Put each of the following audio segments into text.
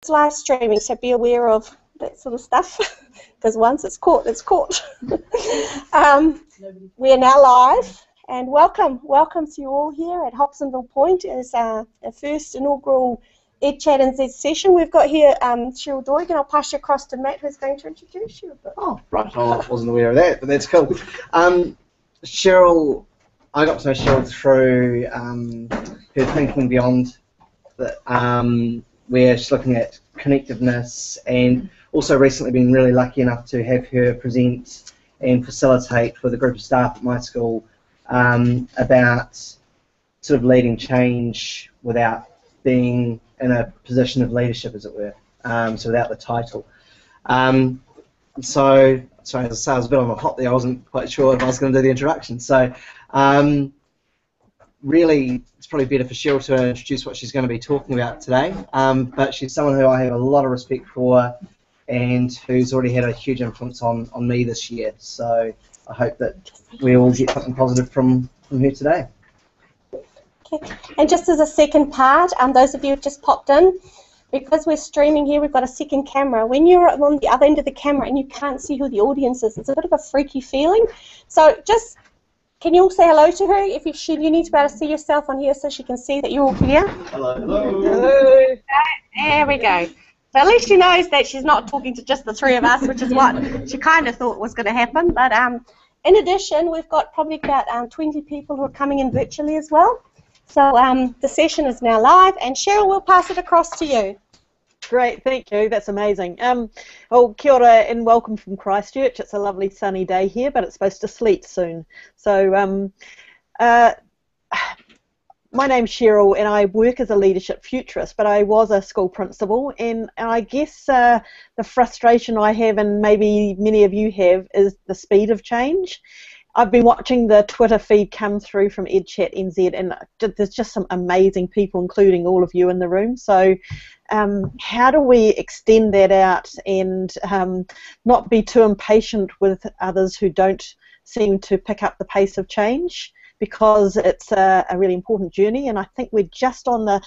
live streaming, so be aware of that sort of stuff, because once it's caught, it's caught. We are now live, and welcome to you all here at Hobsonville Point as our first inaugural EdchatzNZ session. We've got here Cheryl Doig, and I'll pass you across to Matt, who's going to introduce you a bit. Oh, right. I wasn't aware of that, but that's cool. Cheryl, I got to know Cheryl through her Thinking Beyond, where she's looking at connectiveness, and also recently been really lucky enough to have her present and facilitate with a group of staff at my school about sort of leading change without being in a position of leadership, as it were, so without the title. So, sorry, as I was a bit on the hop there, I wasn't quite sure if I was going to do the introduction. So, really, it's probably better for Cheryl to introduce what she's going to be talking about today, but she's someone who I have a lot of respect for and who's already had a huge influence on me this year. So I hope that we all get something positive from her today. Okay. And just as a second part, those of you who just popped in, because we're streaming here, we've got a second camera. When you're on the other end of the camera and you can't see who the audience is, it's a bit of a freaky feeling. So just, can you all say hello to her? If you need to be able to see yourself on here so she can see that you're all here. Hello. Hello. Hello. There we go. So at least she knows that she's not talking to just the three of us, which is what she kind of thought was going to happen. But in addition, we've got probably about 20 people who are coming in virtually as well. So the session is now live, and Cheryl, will pass it across to you. Great, thank you. That's amazing. Well, kia ora and welcome from Christchurch. It's a lovely sunny day here, but it's supposed to sleet soon. So my name's Cheryl, and I work as a leadership futurist, but I was a school principal, and I guess the frustration I have, and maybe many of you have, is the speed of change. I've been watching the Twitter feed come through from EdchatzNZ, and there's just some amazing people, including all of you in the room. So how do we extend that out and not be too impatient with others who don't seem to pick up the pace of change? Because it's a really important journey, and I think we're just on the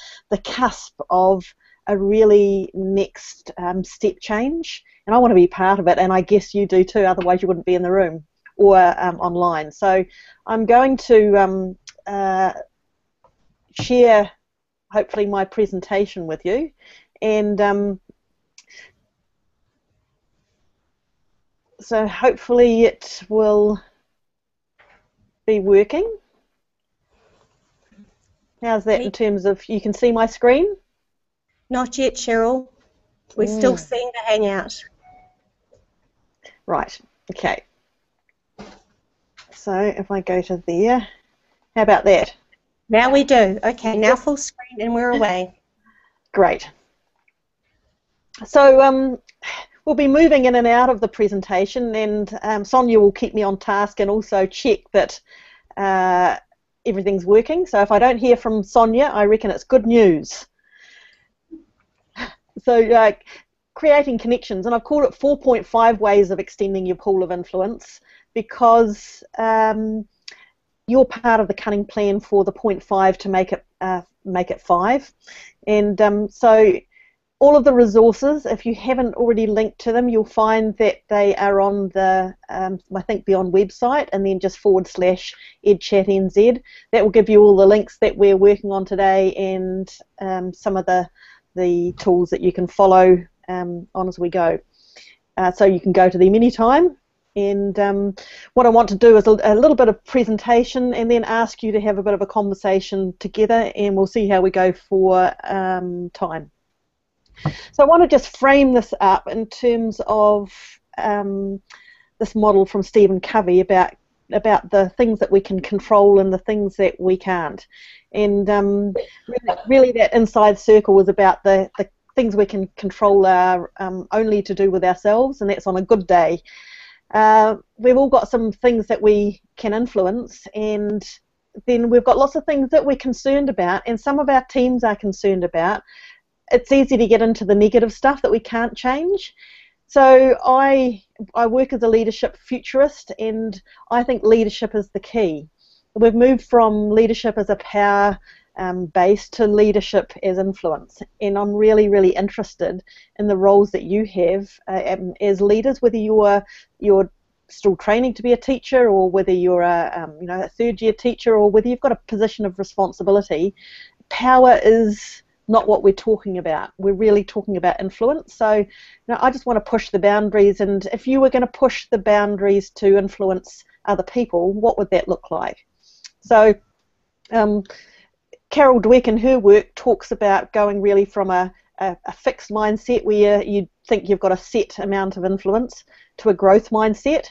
cusp of a really next step change, and I want to be part of it, and I guess you do too, otherwise you wouldn't be in the room or online. So I'm going to share hopefully my presentation with you, and so hopefully it will be working. How's that in terms of, you can see my screen? Not yet, Cheryl. We're still seeing the hangout. Right, okay. So if I go to there, how about that? Now we do. Okay, now full screen and we're away. Great. So we'll be moving in and out of the presentation, and Sonia will keep me on task and also check that everything's working. So if I don't hear from Sonia, I reckon it's good news. So creating connections, and I've called it 4.5 ways of extending your pool of influence, because you're part of the cunning plan for the 0.5 to make it 5. And so all of the resources, if you haven't already linked to them, you'll find that they are on the I think Beyond website, and then just /EdchatzNZ. That will give you all the links that we're working on today, and some of the tools that you can follow on as we go. So you can go to them anytime. And what I want to do is a little bit of presentation, and then ask you to have a bit of a conversation together, and we'll see how we go for time. So I want to just frame this up in terms of this model from Stephen Covey about the things that we can control and the things that we can't. And really that inside circle was about the things we can control are only to do with ourselves, and that's on a good day. We've all got some things that we can influence, and then we've got lots of things that we're concerned about, and some of our teams are concerned about. It's easy to get into the negative stuff that we can't change. So I work as a leadership futurist, and I think leadership is the key. We've moved from leadership as a power based to leadership as influence. And I'm really, really interested in the roles that you have as leaders, whether you're still training to be a teacher, or whether you're a third-year teacher, or whether you've got a position of responsibility. Power is not what we're talking about. We're really talking about influence. So, I just want to push the boundaries. And if you were going to push the boundaries to influence other people, what would that look like? So, Cheryl Doig in her work talks about going really from a fixed mindset where you think you've got a set amount of influence to a growth mindset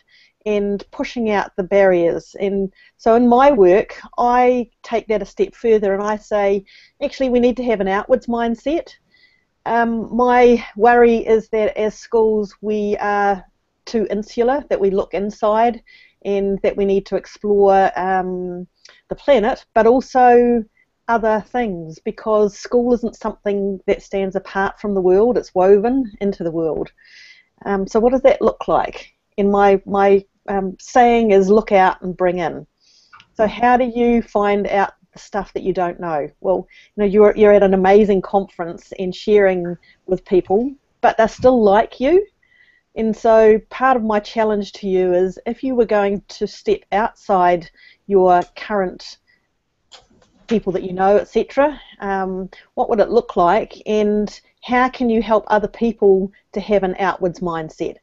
and pushing out the barriers. And so in my work, I take that a step further and I say, actually, we need to have an outwards mindset. My worry is that as schools we are too insular, that we look inside, and that we need to explore the planet, but also other things, because school isn't something that stands apart from the world, it's woven into the world. So what does that look like? In my saying is look out and bring in. So how do you find out the stuff that you don't know? Well, you're at an amazing conference and sharing with people, but they're still like you. And so part of my challenge to you is, if you were going to step outside your current people that you know, etc., what would it look like, and how can you help other people to have an outwards mindset?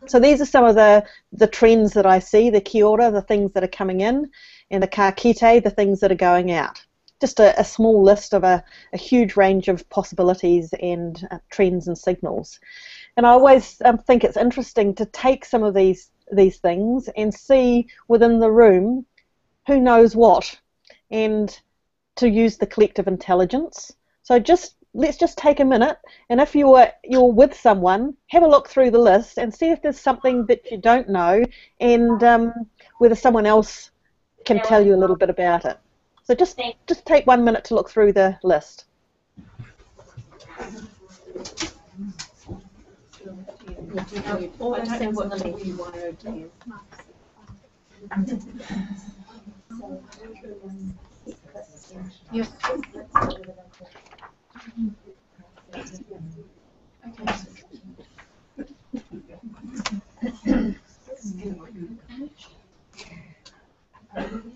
So these are some of the trends that I see, the kia ora, the things that are coming in, and the ka kite, the things that are going out. Just a small list of a huge range of possibilities and trends and signals. And I always think it's interesting to take some of these things and see within the room who knows what, and to use the collective intelligence. So let's just take a minute, and if you're with someone, have a look through the list and see if there's something that you don't know, and whether someone else can tell you a little bit about it. So just take 1 minute to look through the list.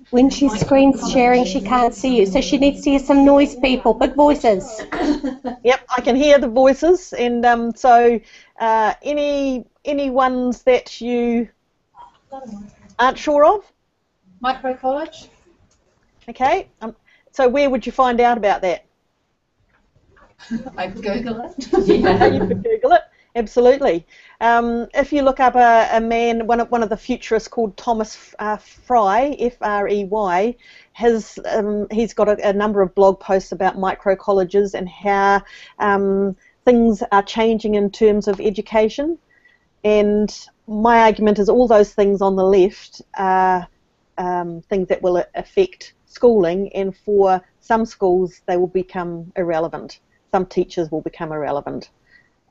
When she screen sharing, she can't see you, so she needs to hear some noise, people, big voices. Yep, I can hear the voices, and so any ones that you aren't sure of? Micro college. Okay, so where would you find out about that? I could Google it. Yeah, you could Google it. Absolutely. If you look up a man, one of the futurists called Thomas Frey, F-R-E-Y, he's got a number of blog posts about micro colleges and how things are changing in terms of education. And my argument is all those things on the left are things that will affect schooling, and for some schools they will become irrelevant. Some teachers will become irrelevant.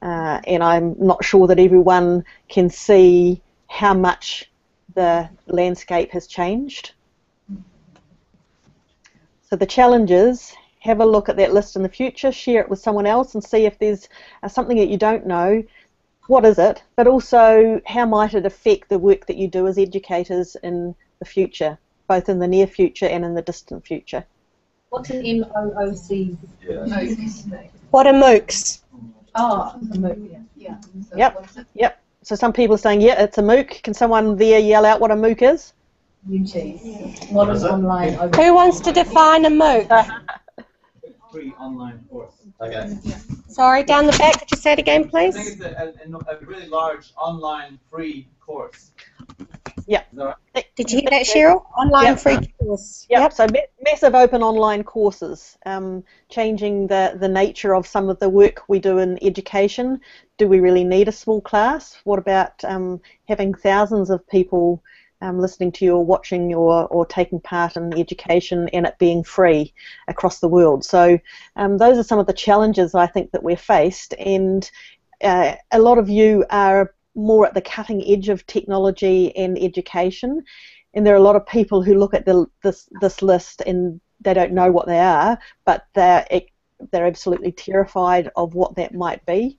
And I'm not sure that everyone can see how much the landscape has changed. So the challenge is, have a look at that list in the future, share it with someone else, and see if there's something that you don't know. What is it? But also, how might it affect the work that you do as educators in the future, both in the near future and in the distant future? What's an MOOC? MOOC. What are MOOCs? Oh, a MOOC, yeah. So Yep. So some people are saying, yeah, it's a MOOC. Can someone there yell out what a MOOC is? UT. Modern online. Who wants to define a MOOC? Free online course. Okay. Sorry, down the back. Could you say it again, please? I think it's a really large online free course. Yeah. Is that right? Did you hear that, Cheryl? Online free course. Yep. So massive open online courses, changing the nature of some of the work we do in education. Do we really need a small class? What about having thousands of people listening to you or watching or taking part in education, and it being free across the world? So those are some of the challenges I think that we're faced, and a lot of you are more at the cutting edge of technology and education, and there are a lot of people who look at this list and they don't know what they are, but they're absolutely terrified of what that might be.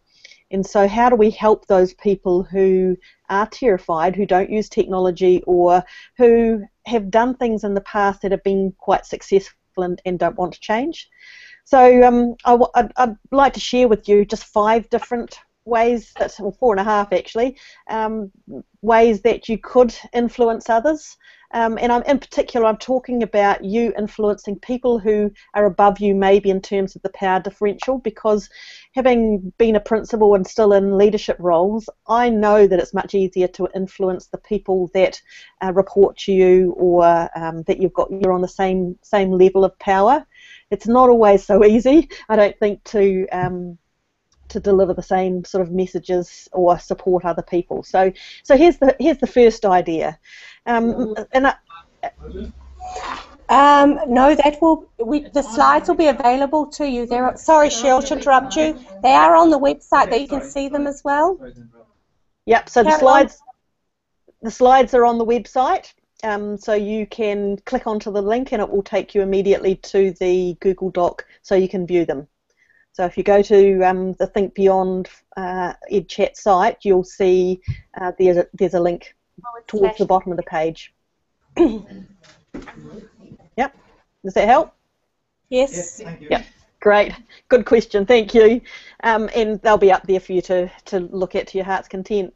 And so how do we help those people who are terrified, who don't use technology, or who have done things in the past that have been quite successful and don't want to change? So I'd like to share with you just 5 different ways, or 4.5 actually, ways that you could influence others. And in particular, I'm talking about you influencing people who are above you, maybe in terms of the power differential, because having been a principal and still in leadership roles, I know that it's much easier to influence the people that report to you, or that you're on the same level of power. It's not always so easy, I don't think, to deliver the same sort of messages or support other people. So here's the first idea. No, the slides will be available to you. Sorry, Cheryl, to interrupt you. They are on the website, that you can see them as well. Yep. So the slides are on the website. So you can click onto the link and it will take you immediately to the Google Doc so you can view them. So if you go to the Think Beyond EdChat site, you'll see there's a link towards the bottom of the page. Yep. Does that help? Yes. Thank you. Yep. Great. Good question. Thank you. And they'll be up there for you to look at to your heart's content.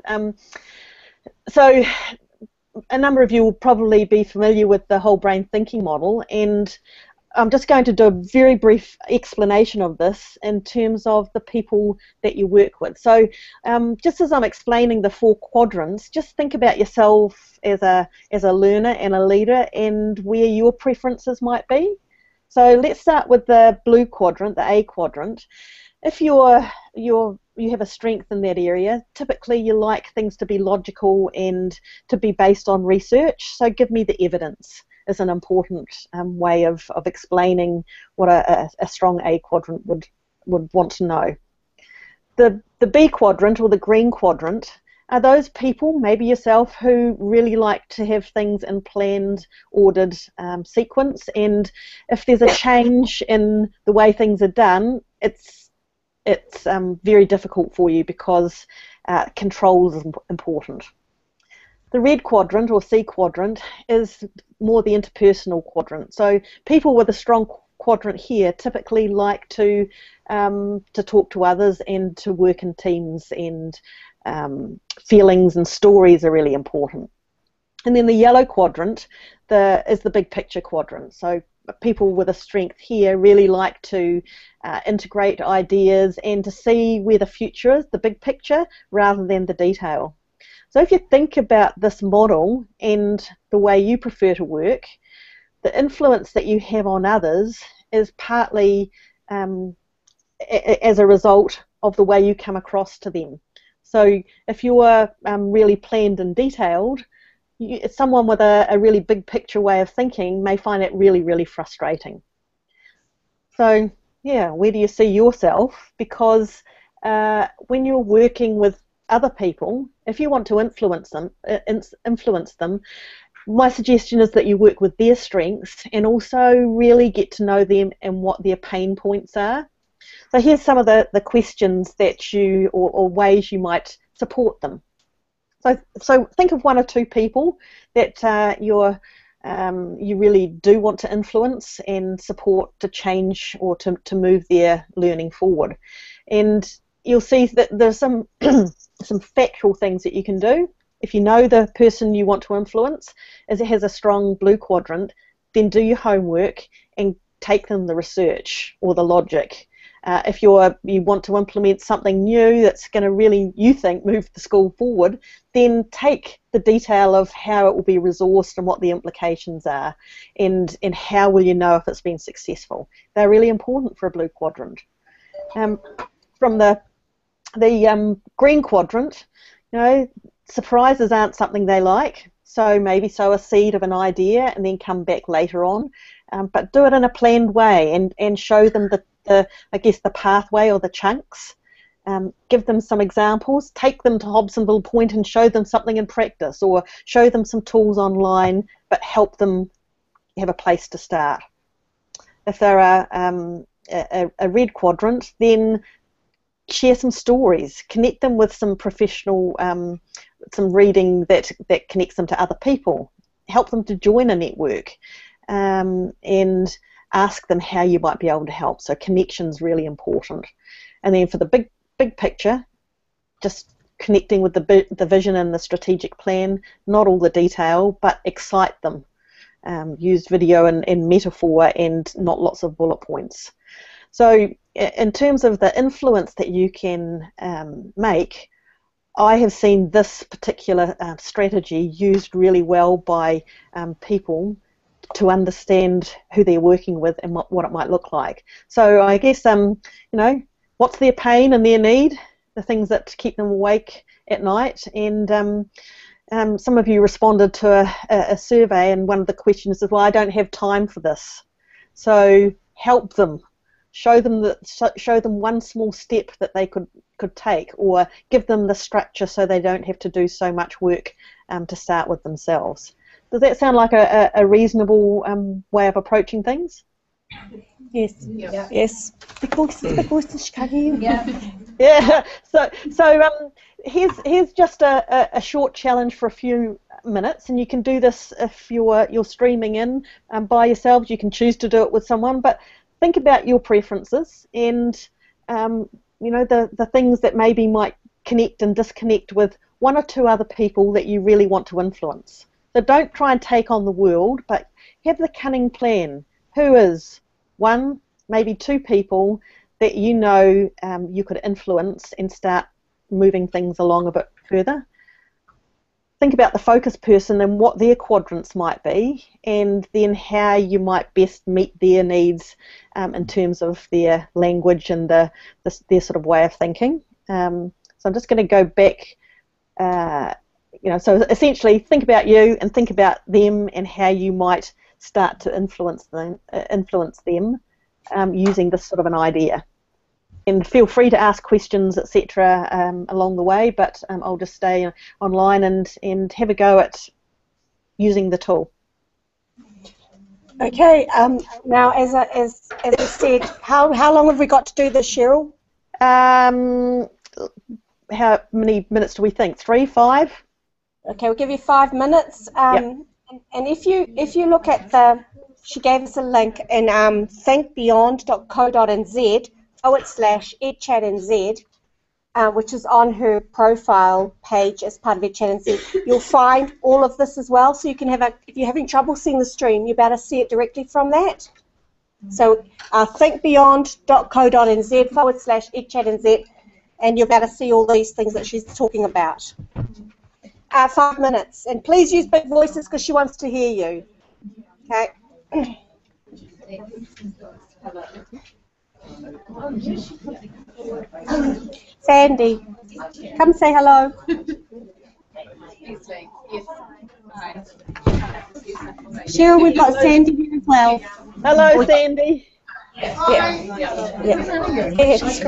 So a number of you will probably be familiar with the whole brain thinking model, and I'm just going to do a very brief explanation of this in terms of the people that you work with. So just as I'm explaining the 4 quadrants, just think about yourself as a learner and a leader and where your preferences might be. So let's start with the blue quadrant, the A quadrant. If you have a strength in that area, typically you like things to be logical and to be based on research, so give me the evidence is an important way of explaining what a strong A quadrant would want to know. The B quadrant, or the green quadrant, are those people, maybe yourself, who really like to have things in planned, ordered sequence, and if there's a change in the way things are done, it's very difficult for you because control is important. The red quadrant, or C quadrant, is more the interpersonal quadrant. So people with a strong quadrant here typically like to talk to others and to work in teams, and feelings and stories are really important. And then the yellow quadrant is the big picture quadrant. So people with a strength here really like to integrate ideas and to see where the future is, the big picture, rather than the detail. So if you think about this model and the way you prefer to work, the influence that you have on others is partly as a result of the way you come across to them. So if you are really planned and detailed, someone with a really big picture way of thinking may find it really, really frustrating. So yeah, where do you see yourself? Because when you're working with other people, if you want to influence them, my suggestion is that you work with their strengths and also really get to know them and what their pain points are. So here's some of the questions that or ways you might support them. So think of 1 or 2 people that you really do want to influence and support to change or to move their learning forward. And you'll see that there's some some factual things that you can do. If you know the person you want to influence has a strong blue quadrant, then do your homework and take them the research or the logic. If you want to implement something new that's going to really, you think, move the school forward, then take the detail of how it will be resourced and what the implications are, and how will you know if it's been successful. They're really important for a blue quadrant. From the green quadrant, surprises aren't something they like, so maybe sow a seed of an idea and then come back later on, but do it in a planned way and show them the pathway or the chunks. Give them some examples, take them to Hobsonville Point and show them something in practice, or show them some tools online, but help them have a place to start. if they're a red quadrant, then share some stories, connect them with some professional, some reading that connects them to other people, help them to join a network, and ask them how you might be able to help. So connection's really important. And then for the big picture, just connecting with the vision and the strategic plan, not all the detail, but excite them. Use video and metaphor and not lots of bullet points. So in terms of the influence that you can make, I have seen this particular strategy used really well by people to understand who they're working with and what it might look like. So I guess, you know, what's their pain and their need, the things that keep them awake at night, and some of you responded to a survey, and one of the questions is, well, I don't have time for this. So help them. Show them one small step that they could take, or give them the structure so they don't have to do so much work to start with themselves. Does that sound like a reasonable way of approaching things? Yes. Yeah. Yes. The voice is Chicago. Yeah. Yeah. So here's just a short challenge for a few minutes, and you can do this if you're streaming in by yourselves. You can choose to do it with someone, but think about your preferences and you know, the things that maybe might connect and disconnect with one or two other people that you really want to influence. So don't try and take on the world, but have the cunning plan. Who is one, maybe two people that you know you could influence and start moving things along a bit further? Think about the focus person and what their quadrants might be, and then how you might best meet their needs in terms of their language and their sort of way of thinking. So I'm just going to go back. You know, so essentially, think about you and think about them and how you might start to influence them using this sort of an idea. And feel free to ask questions, etc., along the way, but I'll just stay online and have a go at using the tool. Okay. Now, as I said, how long have we got to do this, Cheryl? How many minutes do we think? 3, 5? Okay, we'll give you 5 minutes. Yep. And if you look at she gave us a link in thinkbeyond.co.nz/EdchatzNZ, which is on her profile page as part of EdchatzNZ. You'll find all of this as well, so you can if you're having trouble seeing the stream, you're able to see it directly from that. So thinkbeyond.co.nz/EdchatzNZ, and you're able to see all these things that she's talking about. 5 minutes, and please use big voices because she wants to hear you. Okay. Sandy, come say hello. Cheryl, we've got Sandy here as well. Hello, Sandy.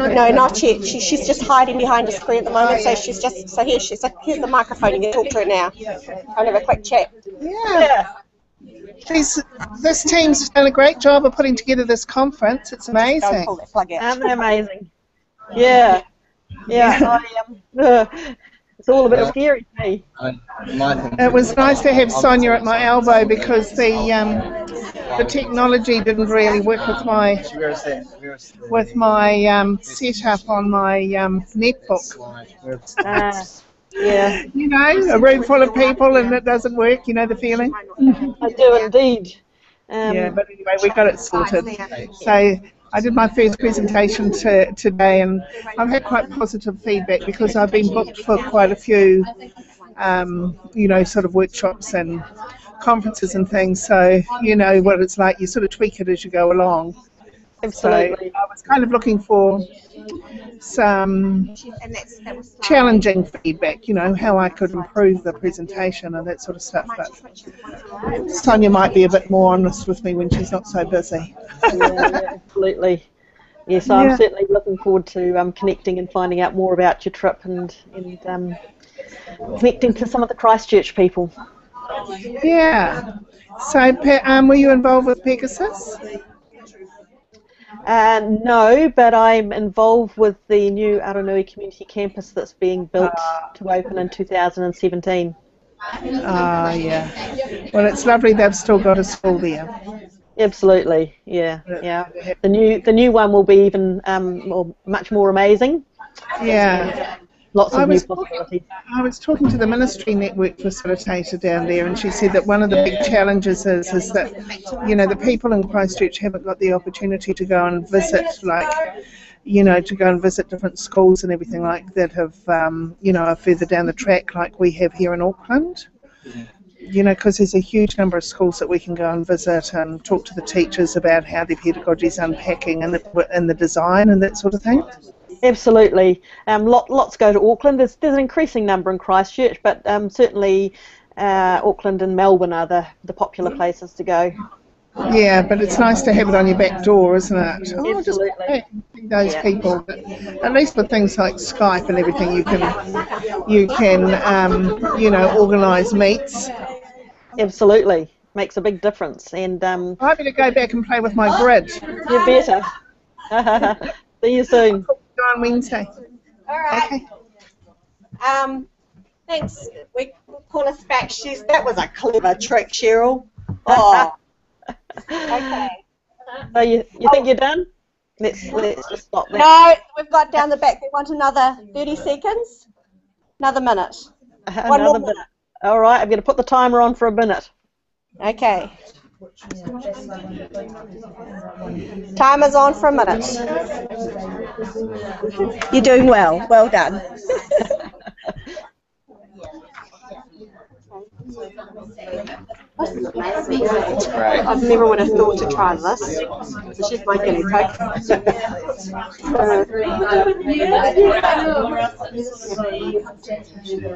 No, not yet. She's just hiding behind a screen at the moment, so she's just, here's the microphone, you can talk to her now. I'll have a quick chat. Yeah. This team's done a great job of putting together this conference. It's amazing. Aren't they amazing? Yeah. It's all a bit scary to me. It was nice to have Sonia at my elbow because the technology didn't really work with my setup on my netbook. Yeah. You know, a room full of people and it doesn't work. You know the feeling. I do indeed. Yeah, but anyway, we got it sorted. So I did my first presentation today, and I've had quite positive feedback because I've been booked for quite a few, you know, sort of workshops and conferences and things. So you know what it's like. You sort of tweak it as you go along. Absolutely. So I was kind of looking for some challenging feedback, you know, how I could improve the presentation and that sort of stuff. But Sonia might be a bit more honest with me when she's not so busy. Yeah, absolutely. Yes, I'm certainly looking forward to connecting and finding out more about your trip and connecting to some of the Christchurch people. Yeah. So, were you involved with Pegasus? No, but I'm involved with the new Aranui Community Campus that's being built to open in 2017. Yeah. Well, it's lovely they've still got a school there. Absolutely, yeah. The new one will be even much more amazing. Yeah. Lots of new possibilities. I was talking to the ministry network facilitator down there, and she said that one of the big challenges is that, the people in Christchurch haven't got the opportunity to go and visit, to go and visit different schools and everything like that have, are further down the track like we have here in Auckland. Because there's a huge number of schools that we can go and visit and talk to the teachers about how their pedagogy is unpacking and the design and that sort of thing. Absolutely. Lots go to Auckland. There's an increasing number in Christchurch, but certainly Auckland and Melbourne are the popular places to go. Yeah, but it's nice to have it on your back door, isn't it? Absolutely. Just those people. But at least with things like Skype and everything, you can organise meets. Absolutely, makes a big difference. And I better go back and play with my grid. You better. See you soon. On Wednesday. All right. Okay. Thanks. We call us back. That was a clever trick, Cheryl. Oh. Okay. So you think you're done? Let's just stop there. No, we've got down the back. We want another 30 seconds. Another minute. One more minute. All right. I'm going to put the timer on for a minute. Okay. Timer's on for a minute. You're doing well. Well done. I never would have thought to try this. So she's my guinea pig.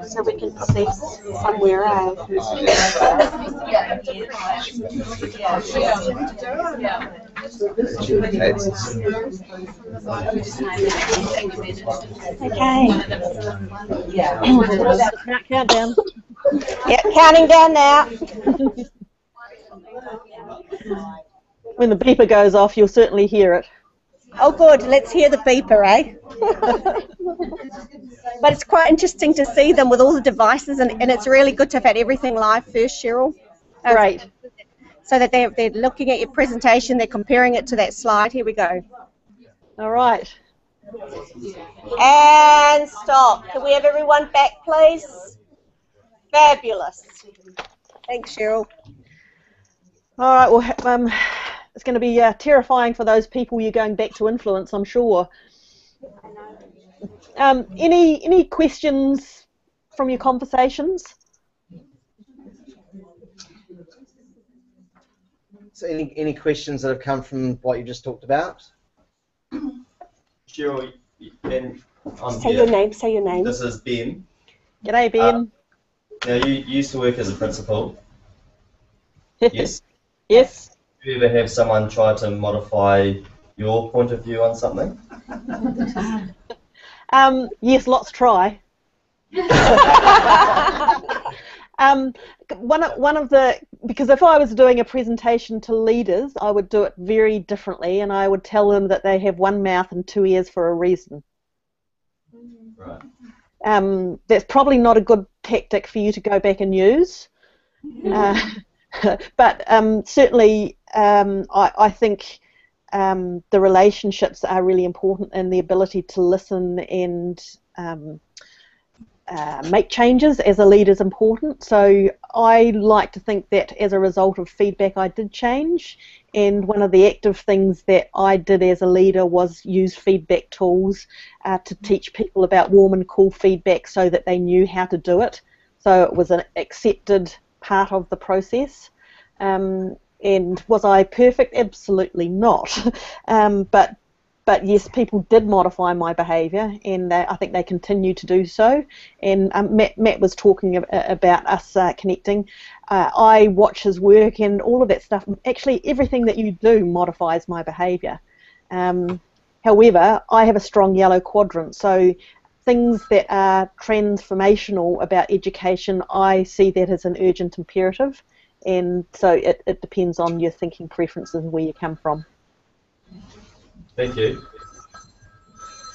So we can put these somewhere else. Okay. Countdown. Yep, counting down now. When the beeper goes off, you'll certainly hear it. Oh, good. Let's hear the beeper, eh? But it's quite interesting to see them with all the devices, and it's really good to have had everything live first, Cheryl. Great. So that they're looking at your presentation, they're comparing it to that slide. Here we go. All right. And stop. Can we have everyone back, please? Fabulous. Thanks, Cheryl. All right. Well, it's going to be terrifying for those people you're going back to influence, I'm sure. Any questions from your conversations? So any questions that have come from what you just talked about? Cheryl, and Say your name. This is Ben. G'day, Ben. Now, you used to work as a principal. Yes? Yes. Do you ever have someone try to modify your point of view on something? Yes, lots try. Because if I was doing a presentation to leaders, I would do it very differently, and I would tell them that they have one mouth and two ears for a reason. Right. That's probably not a good tactic for you to go back and use. But certainly I think the relationships are really important, and the ability to listen and make changes as a leader is important. So I like to think that as a result of feedback I did change, and one of the active things that I did as a leader was use feedback tools to teach people about warm and cool feedback so that they knew how to do it. So it was an accepted part of the process. And was I perfect? Absolutely not. But yes, people did modify my behaviour, and I think they continue to do so. And Matt was talking about us connecting. I watch his work and all of that stuff. Actually, everything that you do modifies my behaviour. However, I have a strong yellow quadrant, so things that are transformational about education, I see that as an urgent imperative. And so it depends on your thinking preferences and where you come from. Thank you.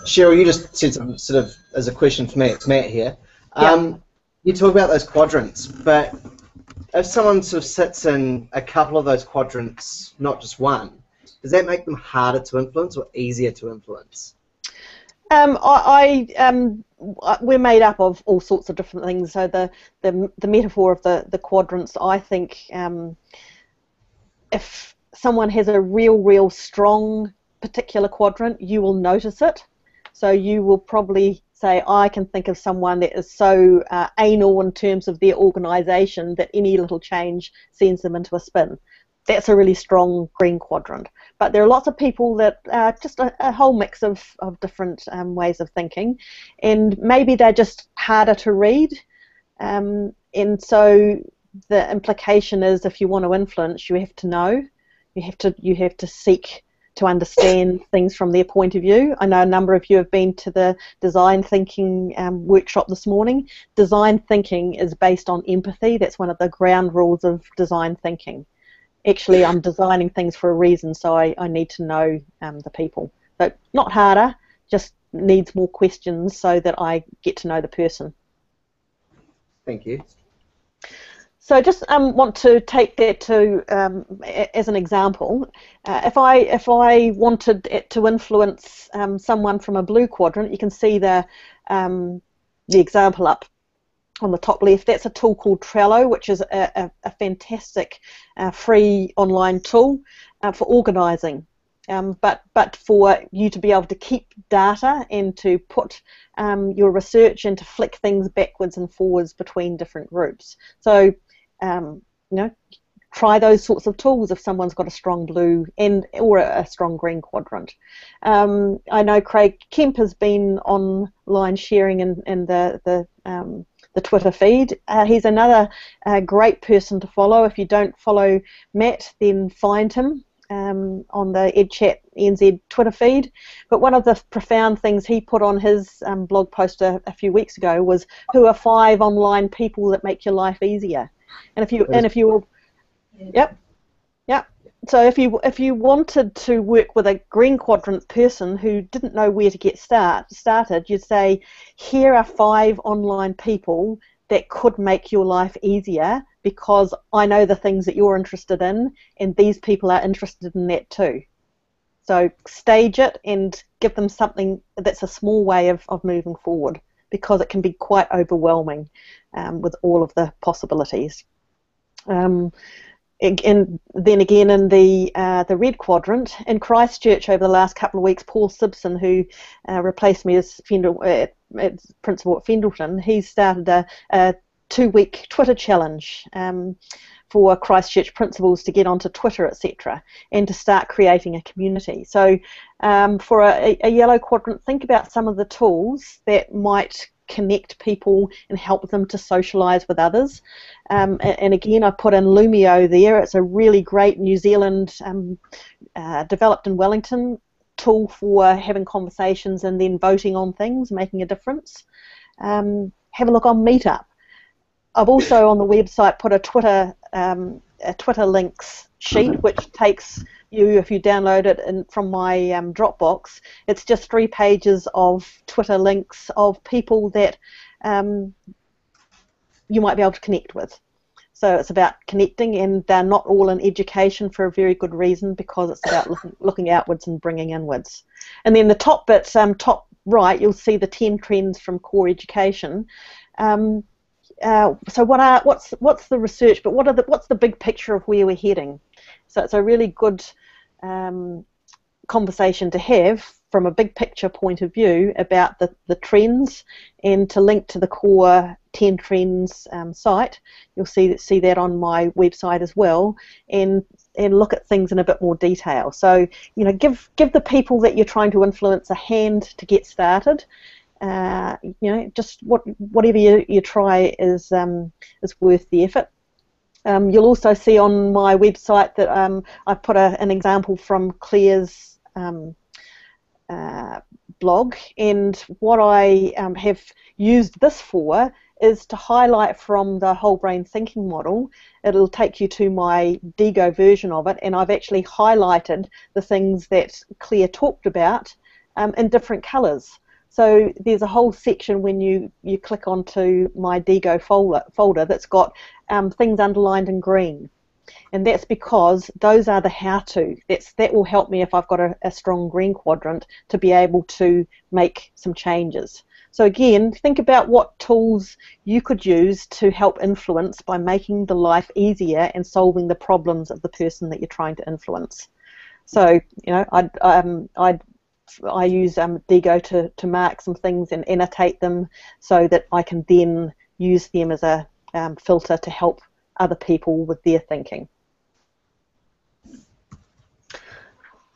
Cheryl, you just said something sort of as a question for me. It's Matt here. Yeah. You talk about those quadrants, but if someone sort of sits in a couple of those quadrants, not just one, does that make them harder to influence or easier to influence? We're made up of all sorts of different things. So the metaphor of the quadrants, I think, if someone has a real strong particular quadrant, you will notice it. So you will probably say, I can think of someone that is so anal in terms of their organisation that any little change sends them into a spin. That's a really strong green quadrant. But there are lots of people that are just a whole mix of different ways of thinking, and maybe they're just harder to read. And so the implication is, if you want to influence, you have to know. You have to seek to understand things from their point of view. I know a number of you have been to the design thinking workshop this morning. Design thinking is based on empathy. That's one of the ground rules of design thinking. Actually, I'm designing things for a reason, so I need to know the people. But not harder, just needs more questions so that I get to know the person. Thank you. So I just want to take that to as an example. If I wanted it to influence someone from a blue quadrant, you can see the example up on the top left. That's a tool called Trello, which is a fantastic free online tool for organising. But for you to be able to keep data and to put your research and to flick things backwards and forwards between different groups. So try those sorts of tools if someone's got a strong blue or a strong green quadrant. I know Craig Kemp has been online sharing in the Twitter feed. He's another great person to follow. If you don't follow Matt, then find him on the EdchatzNZ Twitter feed. But one of the profound things he put on his blog post a few weeks ago was, who are 5 online people that make your life easier? And if you So if you wanted to work with a green quadrant person who didn't know where to get started, you'd say, here are 5 online people that could make your life easier because I know the things that you're interested in, and these people are interested in that too. So stage it and give them something that's a small way of moving forward, because it can be quite overwhelming with all of the possibilities. And then again in the red quadrant, in Christchurch over the last couple of weeks, Paul Simpson, who replaced me as principal at Fendleton, he started a 2-week Twitter challenge for Christchurch principals to get onto Twitter, etc., and to start creating a community. So for a yellow quadrant, think about some of the tools that might connect people and help them to socialise with others. And again, I put in Lumio there. It's a really great New Zealand, developed in Wellington, tool for having conversations and then voting on things, making a difference. Have a look on Meetup. I've also on the website put a Twitter links sheet, which takes you, if you download it from my Dropbox, it's just 3 pages of Twitter links of people that you might be able to connect with. So it's about connecting, and they're not all in education for a very good reason, because it's about looking outwards and bringing inwards. And then the top bits, top right, you'll see the 10 trends from core education. So what's the research, but what's the big picture of where we're heading? So it's a really good conversation to have from a big picture point of view about the trends, and to link to the core 10 trends site. You'll see that on my website as well, and look at things in a bit more detail. So give the people that you're trying to influence a hand to get started. Just whatever you try is worth the effort. You'll also see on my website that I put an example from Claire's blog, and what I have used this for is to highlight from the whole brain thinking model. It'll take you to my Digo version of it, and I've actually highlighted the things that Claire talked about in different colours. So there's a whole section when you click onto my Digo folder that's got things underlined in green. And that's because those are the how-to. That will help me if I've got a strong green quadrant to be able to make some changes. So again, think about what tools you could use to help influence by making the life easier and solving the problems of the person that you're trying to influence. So, you know, I use Digo to mark some things and annotate them so that I can then use them as a filter to help other people with their thinking.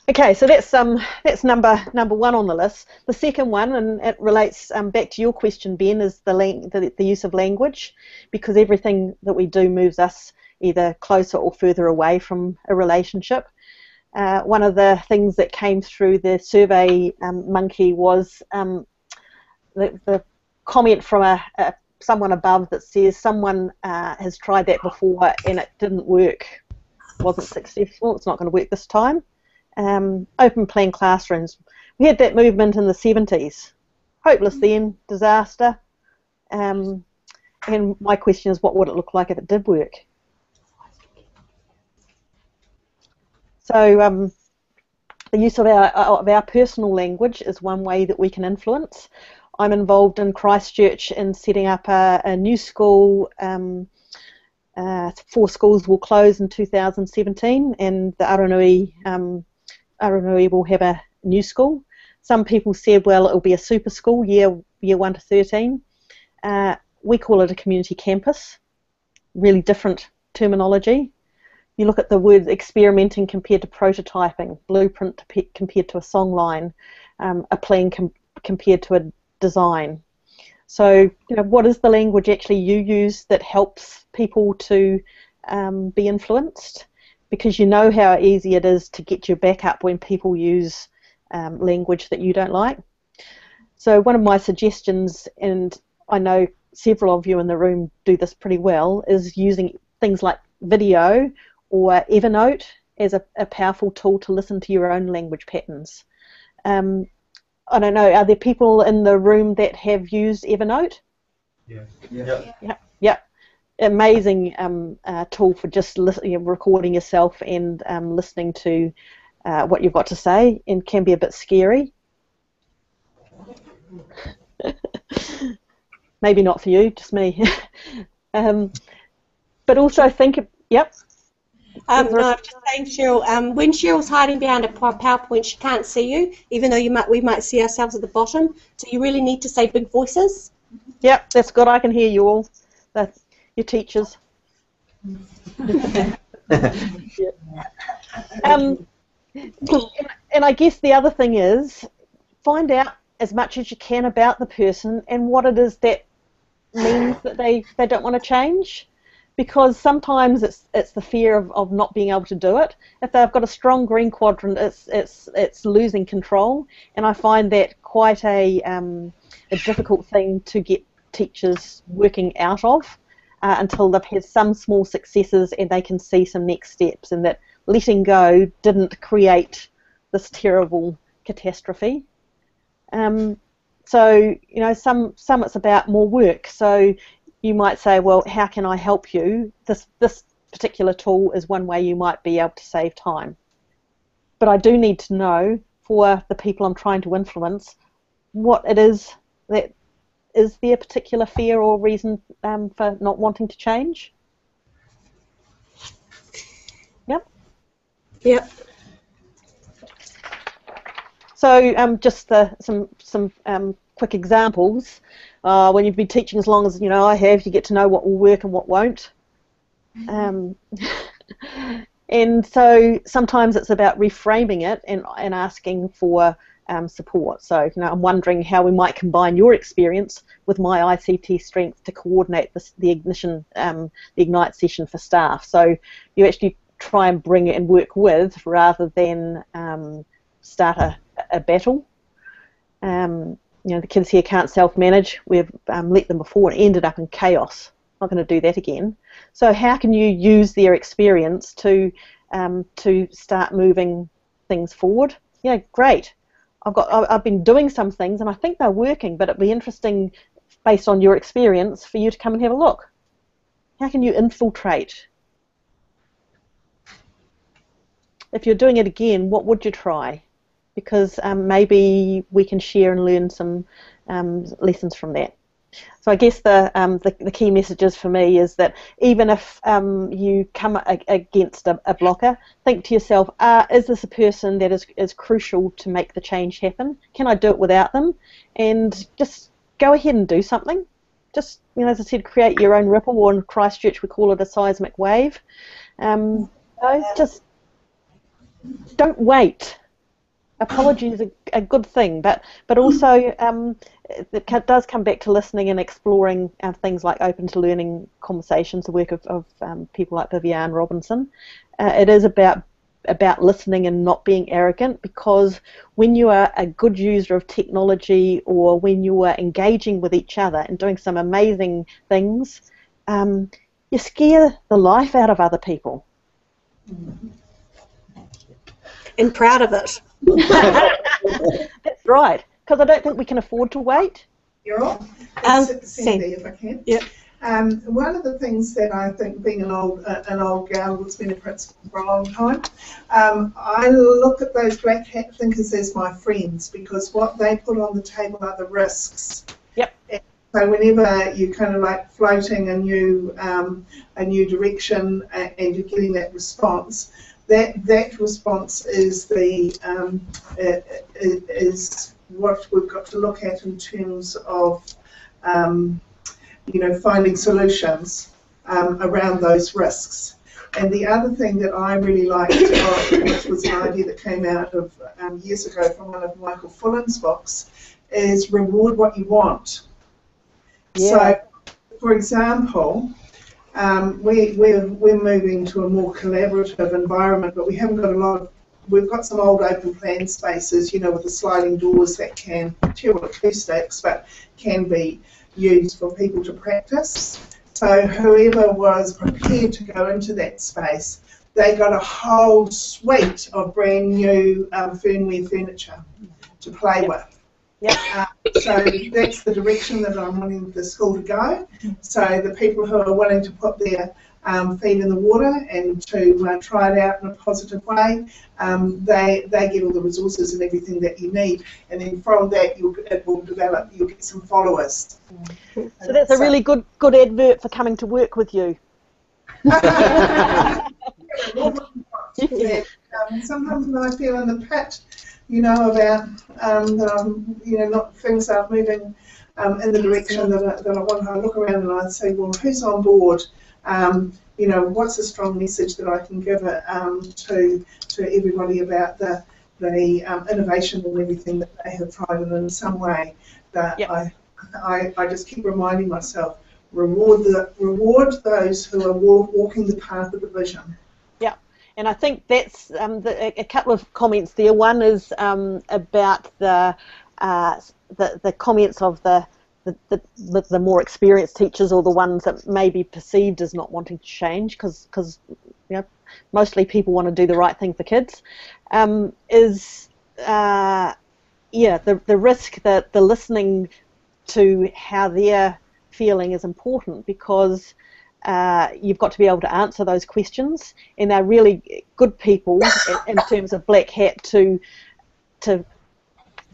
Okay, so that's number one on the list. The second one, and it relates back to your question, Ben, is the use of language, because everything that we do moves us either closer or further away from a relationship. One of the things that came through the survey monkey was the comment from someone above that says someone has tried that before and it didn't work, wasn't successful, it's not going to work this time. Open plan classrooms. We had that movement in the 70s. Hopeless then, disaster. And my question is, what would it look like if it did work? So the use of our personal language is one way that we can influence. I'm involved in Christchurch in setting up a new school. 4 schools will close in 2017, and the Aranui will have a new school. Some people said, well, it'll be a super school, year 1 to 13. We call it a community campus. Really different terminology. You look at the word experimenting compared to prototyping, blueprint compared to a songline, a plan compared to a design. So, you know, what is the language actually you use that helps people to be influenced? Because you know how easy it is to get your back up when people use language that you don't like. So one of my suggestions, and I know several of you in the room do this pretty well, is using things like video or Evernote as a powerful tool to listen to your own language patterns. I don't know, are there people in the room that have used Evernote? Yeah. Amazing tool for just recording yourself and listening to what you've got to say, and can be a bit scary. Maybe not for you, just me. But also think, yep. No, I'm just saying, Cheryl, when Cheryl's hiding behind a PowerPoint, she can't see you, even though we might see ourselves at the bottom. So you really need to say big voices. Yep, that's good. I can hear you all. Your teachers. And I guess the other thing is, find out as much as you can about the person and what it is that means that they don't want to change. Because sometimes it's the fear of not being able to do it. If they've got a strong green quadrant, it's losing control, and I find that quite a difficult thing to get teachers working out of until they've had some small successes and they can see some next steps, and that letting go didn't create this terrible catastrophe. So you know, some it's about more work. So you might say, well, how can I help you? This particular tool is one way you might be able to save time. But I do need to know, for the people I'm trying to influence, what it is that is their particular fear or reason for not wanting to change. Yep. Yep. So just some quick examples. When you've been teaching as long as I have, you get to know what will work and what won't. And so sometimes it's about reframing it and asking for support. So I'm wondering how we might combine your experience with my ICT strength to coordinate the Ignite session for staff. So you actually try and bring it and work with rather than start a battle. You know, the kids here can't self-manage. We've let them before and ended up in chaos. Not going to do that again. So how can you use their experience to start moving things forward? Yeah, great. I've been doing some things and I think they're working, but it'd be interesting, based on your experience, for you to come and have a look. How can you infiltrate? If you're doing it again, what would you try? Because maybe we can share and learn some lessons from that. So I guess the key messages for me is that even if you come against a blocker, think to yourself, is this a person that is crucial to make the change happen? Can I do it without them? And just go ahead and do something. Just, you know, as I said, create your own ripple, or in Christchurch we call it a seismic wave. Just don't wait. Apology is a good thing, but also it does come back to listening and exploring things like open to learning conversations, the work of people like Viviane Robinson. It is about listening and not being arrogant, because when you are a good user of technology, or when you are engaging with each other and doing some amazing things, you scare the life out of other people. And proud of it. That's right, because I don't think we can afford to wait. You're all. Cindy, if I can. Yep. One of the things that I think, being an old gal who's been a principal for a long time, I look at those black hat thinkers as my friends, because what they put on the table are the risks. Yep. So whenever you're kind of like floating a new direction and you're getting that response, that response is is what we've got to look at in terms of you know, finding solutions around those risks. And the other thing that I really liked, which was an idea that came out of years ago from one of Michael Fullen's books, is reward what you want. Yeah. So, for example, we're moving to a more collaborative environment, but we haven't got a lot of. We've got some old open plan spaces, you know, with the sliding doors that can, terrible acoustics, but can be used for people to practice. So whoever was prepared to go into that space, they got a whole suite of brand new firmware furniture to play with. Yep. So that's the direction that I'm wanting the school to go. So the people who are willing to put their feet in the water and to try it out in a positive way, they get all the resources and everything that you need, and then from that it will develop. You'll get some followers. So that's a really good advert for coming to work with you. Sometimes when I feel in the pit, you know, about that I'm, you know, not things aren't moving in the direction that I want. I look around and I say, well, who's on board? You know, what's a strong message that I can give to everybody about the innovation and everything that they have tried, and in some way that I just keep reminding myself, reward those who are walking the path of the vision. Yeah, and I think that's a couple of comments there. One is about the comments of the more experienced teachers, or the ones that may be perceived as not wanting to change, because you know, mostly people want to do the right thing for kids. Is the risk that the listening to how they're feeling is important, because you've got to be able to answer those questions, and they're really good people in terms of black hat to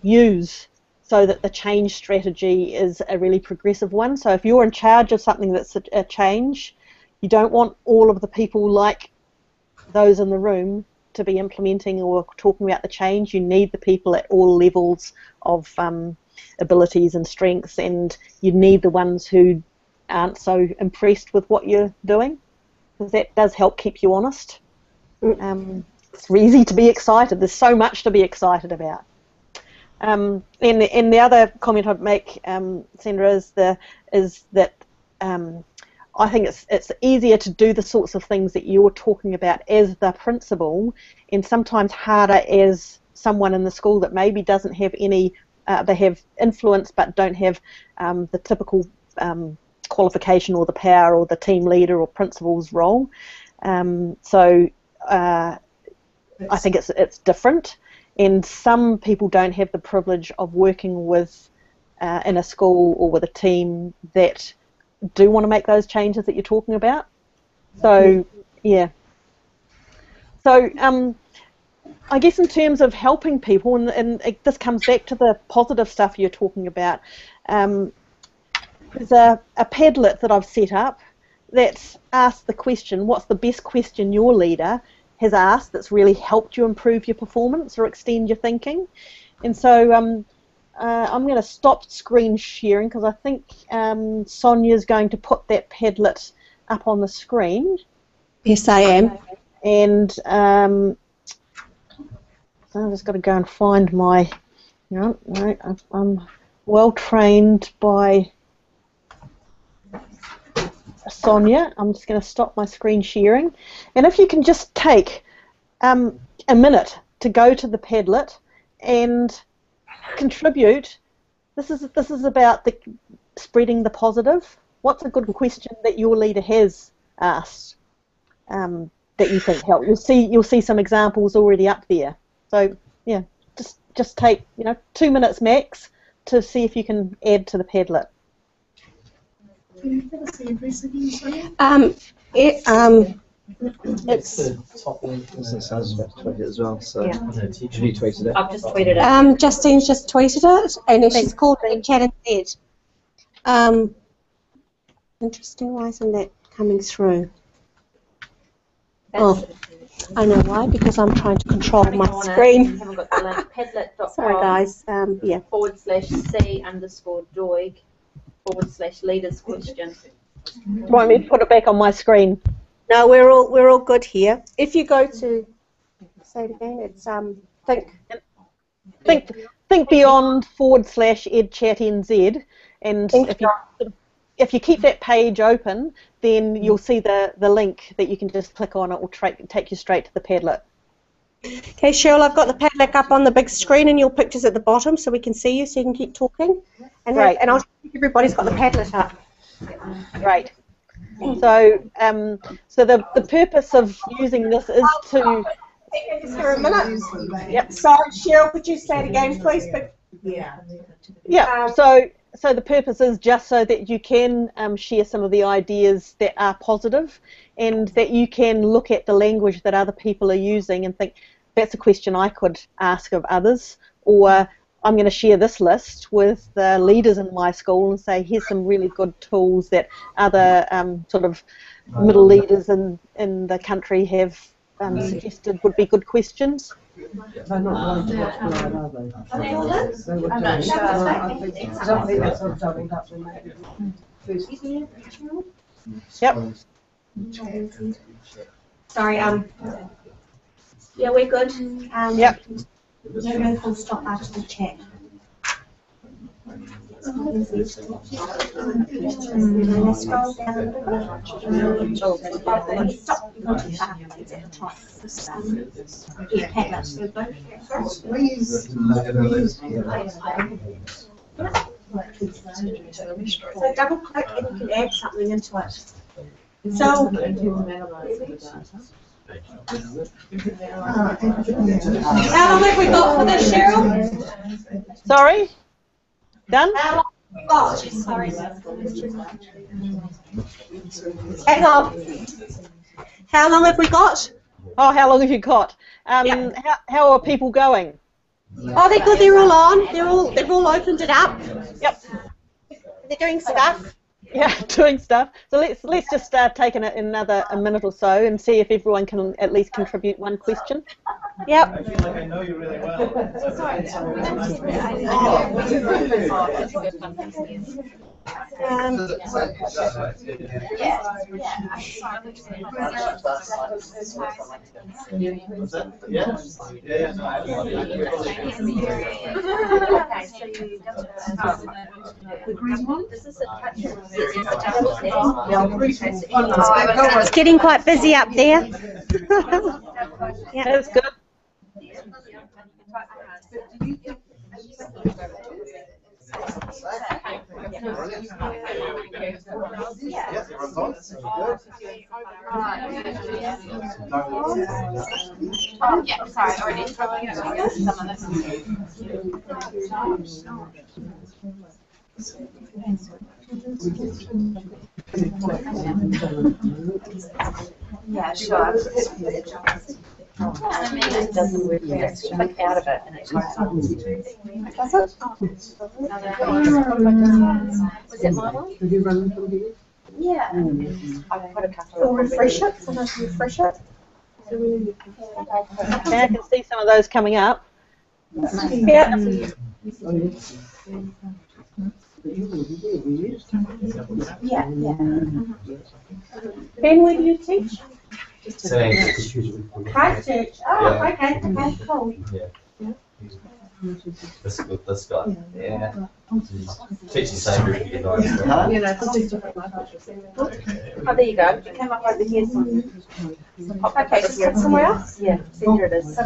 use, so that the change strategy is a really progressive one. So if you're in charge of something that's a change, you don't want all of the people like those in the room to be implementing or talking about the change. You need the people at all levels of abilities and strengths, and you need the ones who aren't so impressed with what you're doing, because that does help keep you honest. It's easy to be excited. There's so much to be excited about. And the other comment I'd make, Sandra, is that I think it's easier to do the sorts of things that you're talking about as the principal, and sometimes harder as someone in the school that maybe doesn't have any they have influence but don't have the typical qualification or the power or the team leader or principal's role. So I think it's different, and some people don't have the privilege of working with in a school or with a team that do want to make those changes that you're talking about. So yeah. So I guess in terms of helping people, and this comes back to the positive stuff you're talking about, there's a Padlet that I've set up that's asked the question, what's the best question your leader has asked that's really helped you improve your performance or extend your thinking? And so I'm going to stop screen sharing because I think Sonia's going to put that Padlet up on the screen. Yes, I am. And so I've just got to go and find my, no, I'm well trained by Sonia. I'm just going to stop my screen sharing. And if you can just take a minute to go to the Padlet and contribute. This is about spreading the positive. What's a good question that your leader has asked that you think help? You'll see some examples already up there. So yeah, just take 2 minutes max to see if you can add to the Padlet. Can you give us the address again, Sonia? It's the top link. I was about to tweet it as well. So yeah. Have you tweeted it? I've just tweeted it. Justine's just tweeted it, and she's called EdchatzNZ. Interesting. Why isn't that coming through? Oh, I know why. Because I'm trying to control my screen. Haven't got the link. Padlet.com. Sorry, guys. Yeah. /C_Doig/leaders question. Do you want me to put it back on my screen? No, we're all good here. If you go to, say it again. It's think beyond /EdchatzNZ, and if you keep that page open, then you'll see the link that you can just click on. It will take you straight to the Padlet. Okay, Cheryl, I've got the Padlet up on the big screen and your picture's at the bottom so we can see you, so you can keep talking. And Great. And I'll everybody's got the Padlet up. Great. So, so the purpose of using this is to. For a minute. Yep. Sorry, Cheryl, could you say it again, please? Yeah. So the purpose is just so that you can share some of the ideas that are positive, and that you can look at the language that other people are using and think, that's a question I could ask of others, or I'm going to share this list with the leaders in my school and say, here's some really good tools that other sort of middle leaders in the country have suggested would be good questions. They're not going to watch Blood, are they? I'm not sure. Yep. Sorry, yeah, we're good. Yep. We're going to full stop after the chat. Scroll down a So double click and you can add something into it. So how long have we got for this, Cheryl? Sorry? Done? How long have we got? Sorry. Hang on. How long have we got? Oh, how long have you got? Yeah. How are people going? Oh, they're good. They're all on. They've all opened it up. Yep. They're doing stuff. Yeah, doing stuff. So let's just start taking it in a minute or so and see if everyone can at least contribute one question. Yep. I feel like I know you really well. It's getting quite busy up there. Yeah, that's good. Oh, yeah, sorry, already. Yeah, sure. I mean, it doesn't work. You have to click out of it and it goes on. Was it my one? Yeah. I've got a couple. We'll refresh it. Sometimes refresh it. Okay, I can see some of those coming up. Yeah. Yeah, yeah. Ben, where do you teach? Same. Christchurch. Oh, okay. Okay, cool. This guy. Yeah. Teaching the same group again. Oh, there you go. It came up over here. Okay, just click somewhere else. Yeah, see, here it is.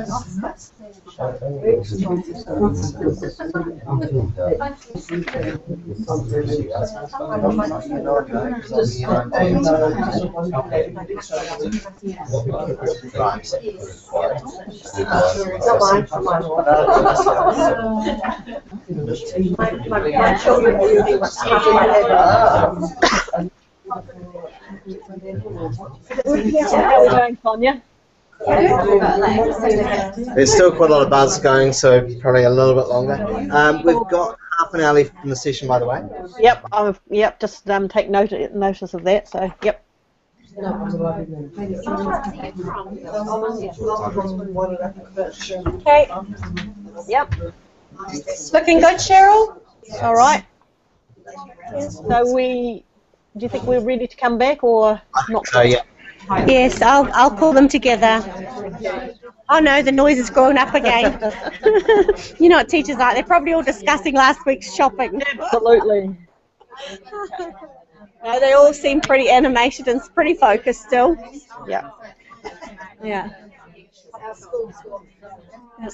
My children are using what's happening. How are we going, Sonia? There's still quite a lot of buzz going, so probably a little bit longer. We've got half an hour left in the session, by the way. Yep, yep. Just take notice of that. So, yep. Okay. Yep. Looking good, Cheryl? All right. So do you think we're ready to come back or not? Yeah. Yes, I'll pull them together. Oh no, the noise has grown up again. You know what teachers like, they're probably all discussing last week's shopping. Absolutely. No, they all seem pretty animated and pretty focused still. Yeah. Yeah.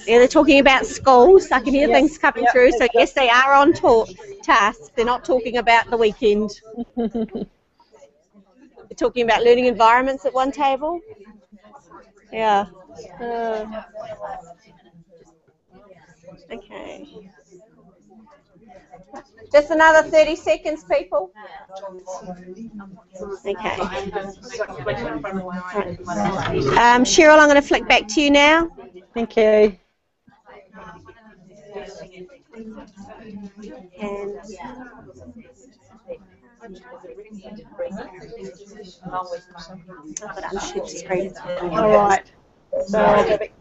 Yeah, they're talking about schools. I can hear things coming through. So yes, they are on task. They're not talking about the weekend. They're talking about learning environments at one table. Yeah. Okay. Just another 30 seconds, people. Okay. Cheryl, I'm going to flick back to you now. Thank you. And all right. So I'll go back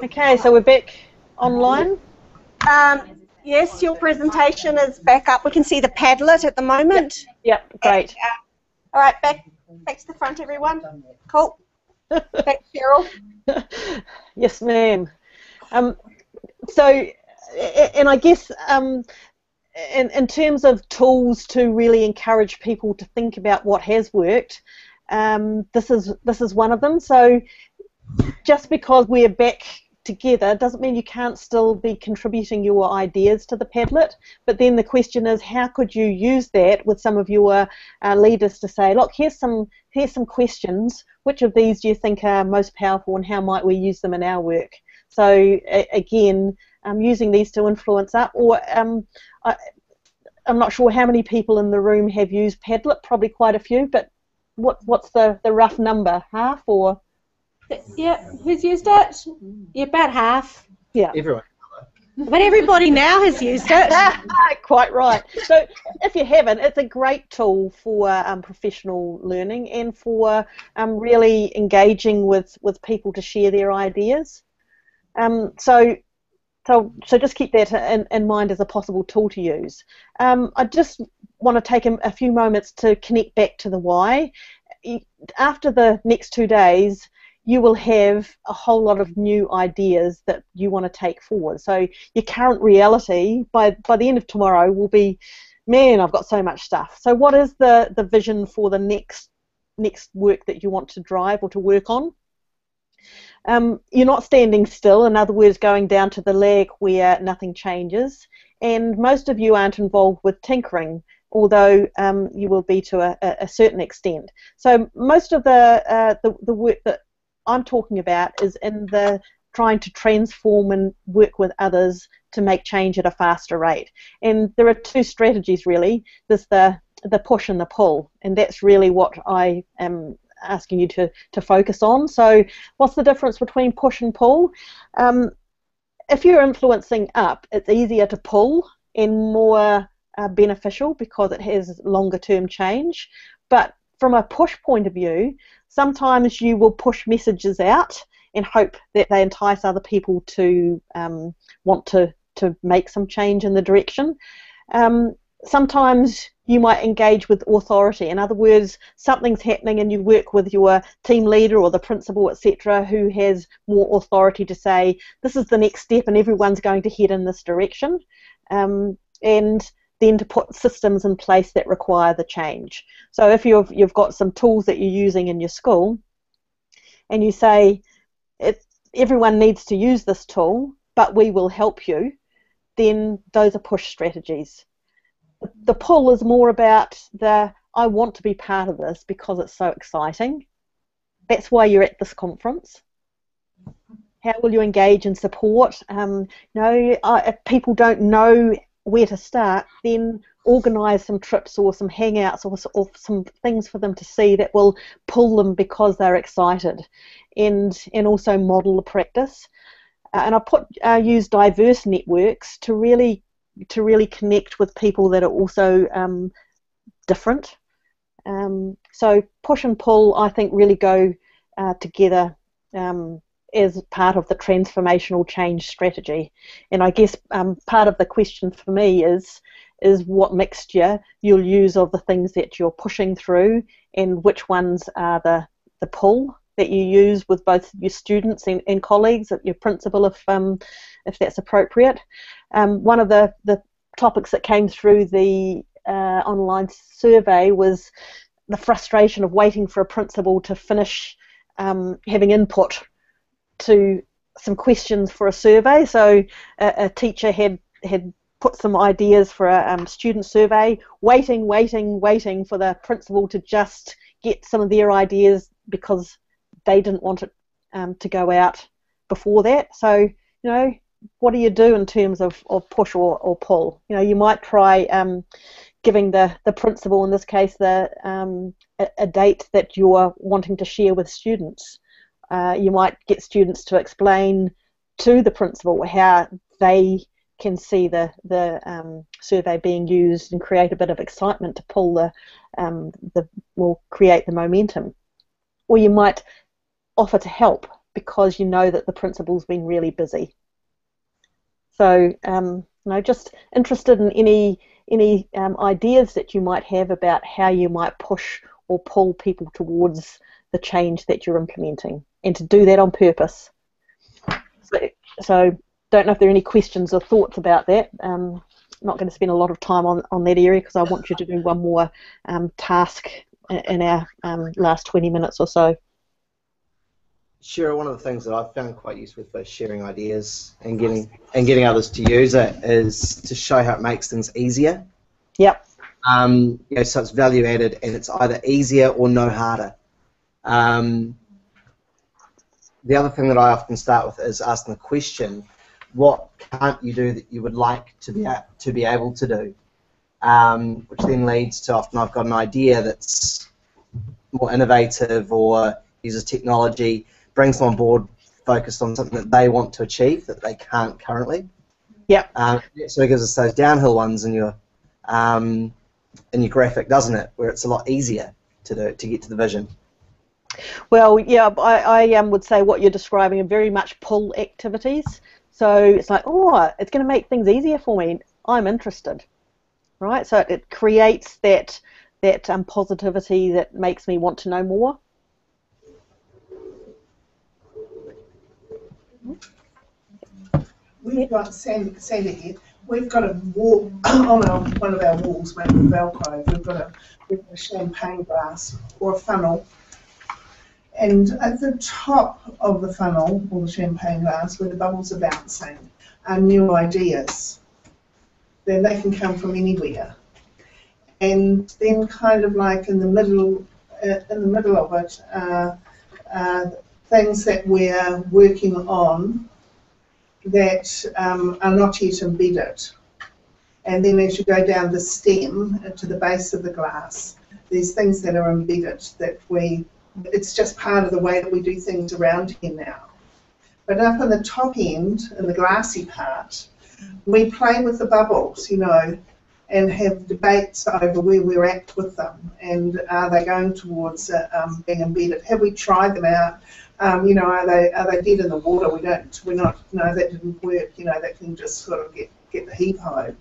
Okay, so we're back online. Yes, your presentation is back up. We can see the Padlet at the moment. Yep, great. All right, back to the front, everyone. Cool. Back, Cheryl. Yes, ma'am. So, and I guess in terms of tools to really encourage people to think about what has worked, this is one of them. So, just because we're back together doesn't mean you can't still be contributing your ideas to the Padlet, but then the question is, how could you use that with some of your leaders to say, look, here's some questions, which of these do you think are most powerful and how might we use them in our work? So again, using these to influence up, or I'm not sure how many people in the room have used Padlet, probably quite a few, but what's the rough number, half or? Yeah, who's used it? Yeah, about half. Yeah. Everyone. But everybody now has used it. Quite right. So if you haven't, it's a great tool for professional learning and for really engaging with people to share their ideas. So just keep that in mind as a possible tool to use. I just want to take a few moments to connect back to the why. After the next 2 days, you will have a whole lot of new ideas that you want to take forward. So your current reality by the end of tomorrow will be, man, I've got so much stuff. So what is the vision for the next work that you want to drive or to work on? You're not standing still, in other words, going down to the lag where nothing changes, and most of you aren't involved with tinkering, although you will be to a certain extent. So most of the work that I'm talking about is in the trying to transform and work with others to make change at a faster rate. And there are two strategies really. There's the push and the pull, and that's really what I am asking you to focus on. So what's the difference between push and pull? If you're influencing up, it's easier to pull and more beneficial because it has longer term change. But from a push point of view, sometimes you will push messages out and hope that they entice other people to want to make some change in the direction. Sometimes you might engage with authority. In other words, something's happening and you work with your team leader or the principal, etc., who has more authority to say, this is the next step and everyone's going to head in this direction. And then to put systems in place that require the change. So if you've got some tools that you're using in your school and you say, everyone needs to use this tool, but we will help you, then those are push strategies. The pull is more about I want to be part of this because it's so exciting. That's why you're at this conference. How will you engage and support? If people don't know where to start, then organise some trips or some hangouts or some things for them to see that will pull them because they're excited, and also model the practice. And I use diverse networks to really connect with people that are also different. So push and pull, I think, really go together as part of the transformational change strategy. And I guess part of the question for me is what mixture you'll use of the things that you're pushing through and which ones are the pull that you use with both your students and colleagues, your principal if that's appropriate. One of the topics that came through the online survey was the frustration of waiting for a principal to finish having input to some questions for a survey. So a teacher had put some ideas for a student survey, waiting for the principal to just get some of their ideas because they didn't want it to go out before that. So, what do you do in terms of push or pull? You might try giving the principal, in this case, a date that you're wanting to share with students. You might get students to explain to the principal how they can see the survey being used and create a bit of excitement to pull create the momentum. Or you might offer to help because you know that the principal's been really busy. So, just interested in any ideas that you might have about how you might push or pull people towards the change that you're implementing, and to do that on purpose. So don't know if there are any questions or thoughts about that. I'm not going to spend a lot of time on that area because I want you to do one more task in our last 20 minutes or so. Cheryl, one of the things that I've found quite useful for sharing ideas and getting others to use it is to show how it makes things easier. Yep. So it's value added and it's either easier or no harder. The other thing that I often start with is asking the question, what can't you do that you would like to be able to do? Which then leads to often I've got an idea that's more innovative or uses technology, brings them on board focused on something that they want to achieve that they can't currently. Yep. So it gives us those downhill ones in your graphic, doesn't it? Where it's a lot easier to get to the vision. Well, yeah, I would say what you're describing are very much pull activities. So it's like, it's going to make things easier for me. I'm interested, right? So it creates that positivity that makes me want to know more. We've got Sandy here. We've got a wall on one of our walls made with Velcro. We've got a champagne glass or a funnel, and at the top of the funnel or the champagne glass, where the bubbles are bouncing, are new ideas. Then they can come from anywhere, and then kind of like in the middle of it, things that we're working on that are not yet embedded. And then as you go down the stem to the base of the glass, there's things that are embedded that it's just part of the way that we do things around here now. But up in the top end, in the glassy part, we play with the bubbles, you know, and have debates over where we're at with them, and are they going towards being embedded? Have we tried them out? You know, are they dead in the water? We're not. No, that didn't work. You know, that can just sort of get the heap home,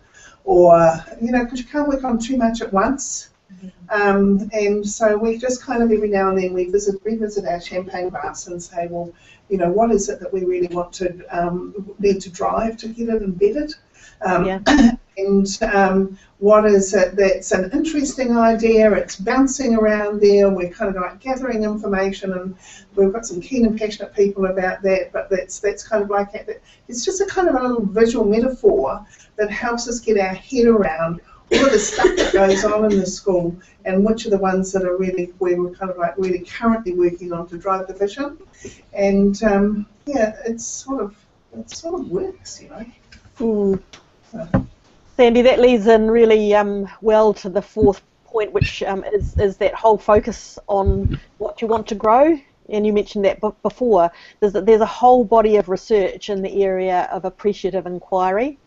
or you know, because you can't work on too much at once. And so we just kind of every now and then we revisit our champagne glass and say, well, you know, what is it that we really want to need to drive to get it embedded? And what is it that's an interesting idea? It's bouncing around there. We're kind of like gathering information, and we've got some keen and passionate people about that. But that's kind of like it's just a kind of a little visual metaphor that helps us get our head around all of the stuff that goes on in the school, and which are the ones that are really where we're kind of like really currently working on to drive the vision. And yeah, it sort of works, you know. Sandy, that leads in really well to the fourth point, which is that whole focus on what you want to grow. And you mentioned that before. There's a whole body of research in the area of appreciative inquiry.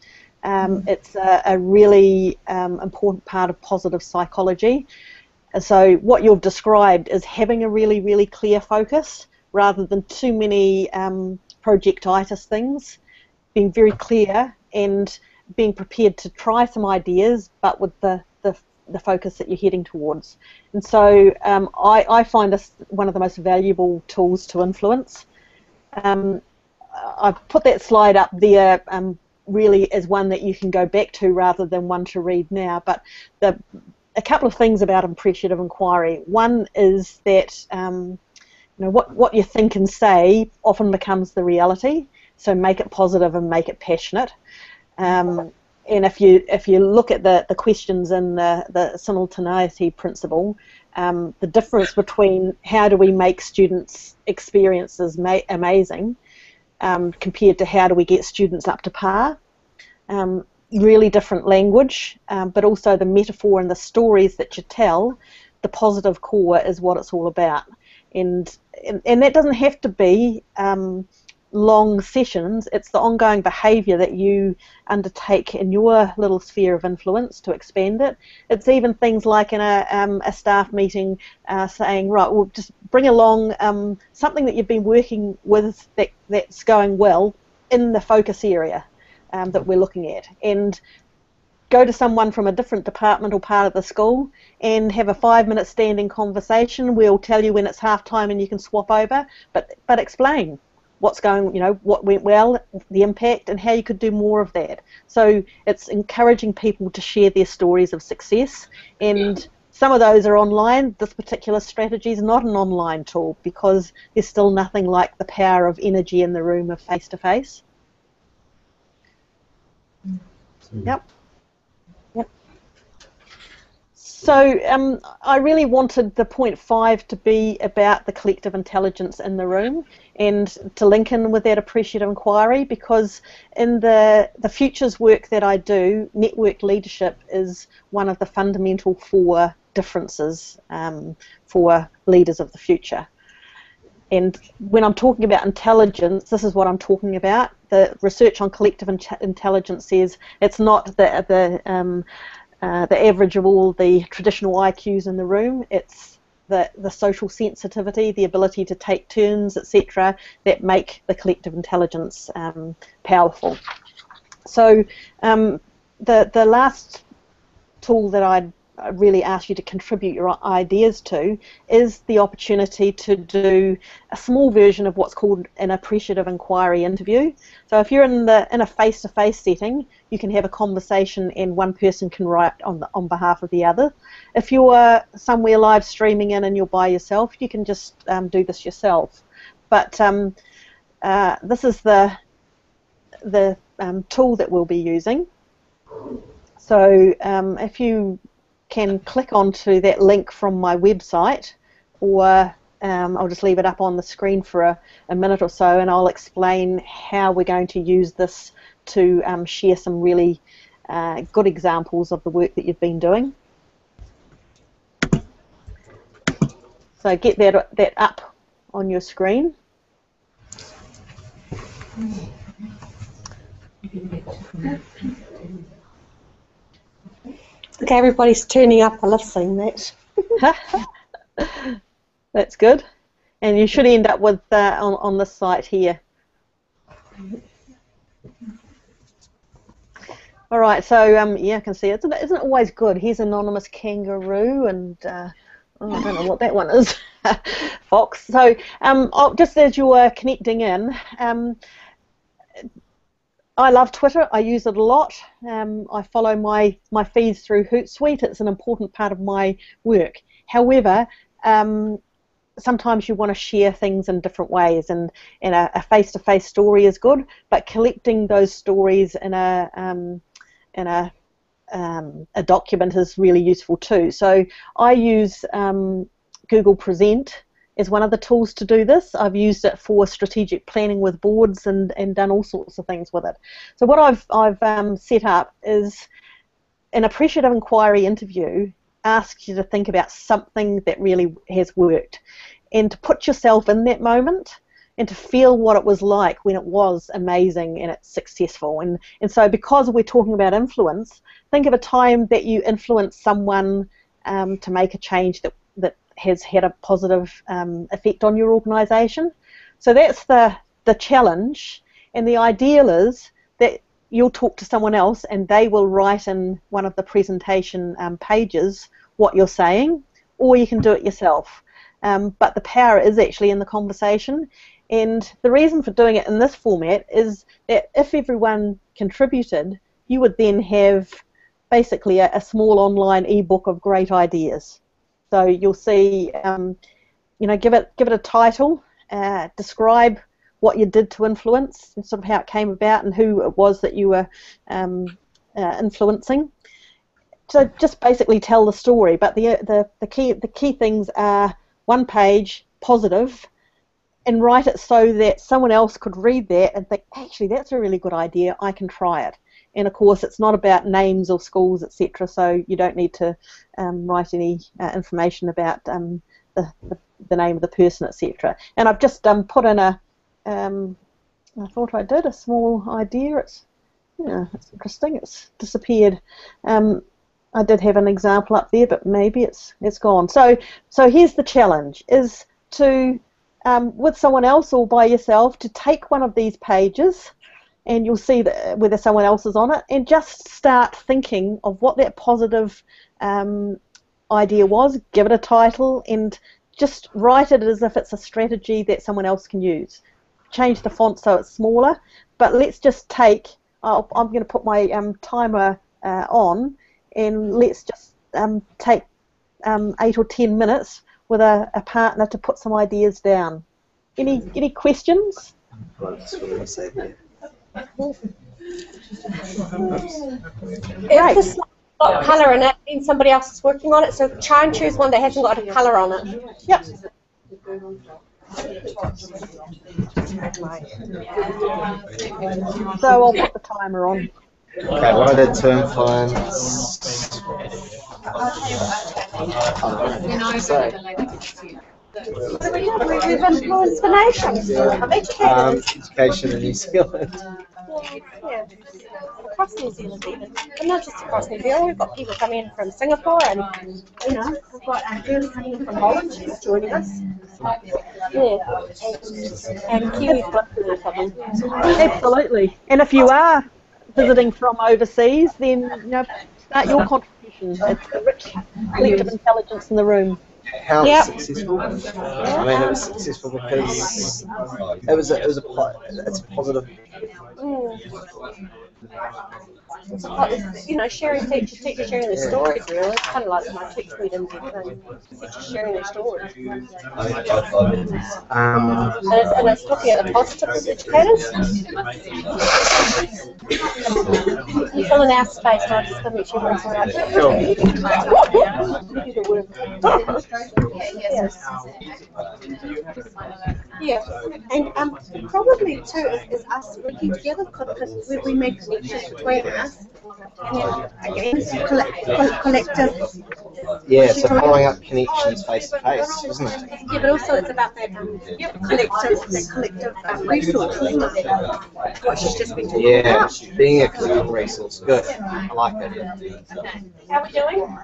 It's a really important part of positive psychology. So what you've described is having a really, really clear focus rather than too many projectitis things, being very clear and being prepared to try some ideas, but with the focus that you're heading towards. And so I find this one of the most valuable tools to influence. I've put that slide up there really as one that you can go back to rather than one to read now, but a couple of things about appreciative inquiry. One is that you know, what you think and say often becomes the reality, so make it positive and make it passionate. And if you look at the questions in the simultaneity principle, the difference between how do we make students' experiences amazing compared to how do we get students up to par, really different language, but also the metaphor and the stories that you tell, the positive core is what it's all about. And that doesn't have to be long sessions. It's the ongoing behaviour that you undertake in your little sphere of influence to expand it. It's even things like in a staff meeting saying, right, we'll just bring along something that you've been working with that's going well in the focus area that we're looking at, and go to someone from a different department or part of the school and have a 5-minute standing conversation. We'll tell you when it's half time and you can swap over, but explain what's going, you know, what went well, the impact, and how you could do more of that. So it's encouraging people to share their stories of success, and some of those are online. This particular strategy is not an online tool because there's still nothing like the power of energy in the room of face-to-face. Yep. So I really wanted the point 5 to be about the collective intelligence in the room, and to link in with that appreciative inquiry, because in the futures work that I do, network leadership is one of the fundamental 4 differences for leaders of the future. And when I'm talking about intelligence, this is what I'm talking about. The research on collective intelligence says it's not the average of all the traditional IQs in the room. It's the social sensitivity, the ability to take turns, etc., that make the collective intelligence powerful. So the last tool that I'd really ask you to contribute your ideas to, is the opportunity to do a small version of what's called an appreciative inquiry interview. So if you're in a face-to-face setting, you can have a conversation and one person can write on behalf of the other. If you're somewhere live streaming in and you're by yourself, you can just do this yourself. But this is the tool that we'll be using. So if you can click onto that link from my website, or I'll just leave it up on the screen for a minute or so, and I'll explain how we're going to use this to share some really good examples of the work that you've been doing. So get that up on your screen. Okay, everybody's turning up. I love seeing that. That's good. And you should end up with on this site here. All right, so yeah, I can see it. Isn't it always good? Here's anonymous kangaroo, and oh, I don't know what that one is. Fox. So just as you were connecting in, I love Twitter. I use it a lot. I follow my feeds through Hootsuite. It's an important part of my work. However, sometimes you want to share things in different ways, and a face-to-face story is good, but collecting those stories in a document is really useful too. So I use Google Present is one of the tools to do this. I've used it for strategic planning with boards and done all sorts of things with it. So what I've set up is an appreciative inquiry interview. Asks you to think about something that really has worked, and to put yourself in that moment and to feel what it was like when it was amazing and it's successful. And so because we're talking about influence, think of a time that you influenced someone to make a change that has had a positive effect on your organisation. So that's the challenge, and the ideal is that you'll talk to someone else and they will write in one of the presentation pages what you're saying, or you can do it yourself. But the power is actually in the conversation, and the reason for doing it in this format is that if everyone contributed, you would then have basically a small online ebook of great ideas. So you'll see, you know, give it a title, describe what you did to influence, and sort of how it came about and who it was that you were influencing. So just basically tell the story. But the key things are one page, positive, and write it so that someone else could read that and think, actually, that's a really good idea. I can try it. And of course, it's not about names or schools, etc. So you don't need to write any information about the name of the person, etc. And I've just put in I thought I did a small idea. It's interesting. It's disappeared. I did have an example up there, but maybe it's gone. So here's the challenge: is to with someone else or by yourself to take one of these pages. And you'll see that whether someone else is on it, and just start thinking of what that positive idea was, give it a title, and just write it as if it's a strategy that someone else can use. Change the font so it's smaller, but let's just take, I'm going to put my timer on, and let's just take 8 or 10 minutes with a partner to put some ideas down. Any questions? If this got colour in it, then somebody else is working on it, so try and choose one that hasn't got a colour on it. Yep. So I'll put the timer on. Okay, what are the term plans? We've influenced the nation. Education in New Zealand. Yeah. Across New Zealand even. But not just across New Zealand, we've got people coming in from Singapore, and we've got girls coming in from Holland, she's joining us. Yeah. And Kiwis. Absolutely. And if you are visiting from overseas, then Start your contribution. It's the rich collective intelligence in the room. How it's successful. I mean, it was successful because it's a positive. You know, sharing teachers sharing their stories, really. It's kind of like my teach meetings and teachers sharing their stories. And it's looking at the positives of educators. You fill in our space, and I just going to make sure everyone's right. Yeah, and probably too is us working together because we make connections between us, and then again collective. Yeah, so following up connections face to face, isn't it? Yeah, but also it's about that collective resource, isn't it? What she's just been talking about. Being a collective resource, good. I like that. How are we doing?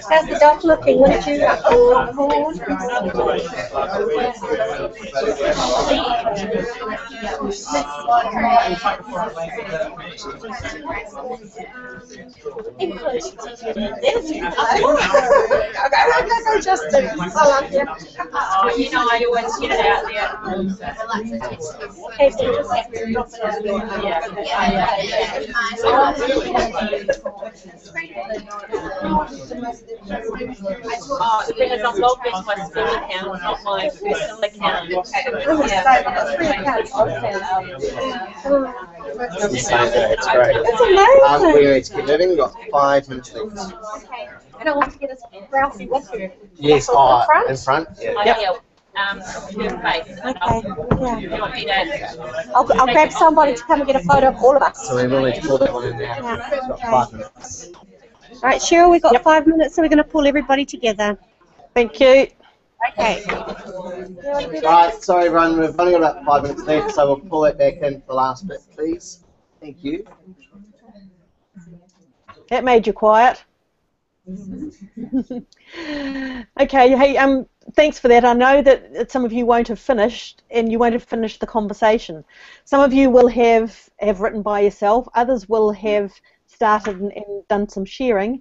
How's the dog looking? What did you You know, I always get it out there. Oh, because I'm logged into my school account, not my personal account. It's great. That's amazing. We're ready to keep moving. We've got 5 minutes left. Okay. And I want to get a browsing with you. Yes, in front. Yeah. Yep. Your face. Okay. You want me to? I'll grab somebody to come and get a photo of all of us. So we will need to pull that one in now. Yeah. We've got 5 minutes. All right, Cheryl, we've got 5 minutes, so we're going to pull everybody together. Thank you. Okay. Right, sorry everyone, we've only got about 5 minutes left, so we'll pull it back in for the last bit, please. Thank you. That made you quiet. Okay, hey, thanks for that. I know that some of you won't have finished, and you won't have finished the conversation. Some of you will have written by yourself, others will have started and done some sharing,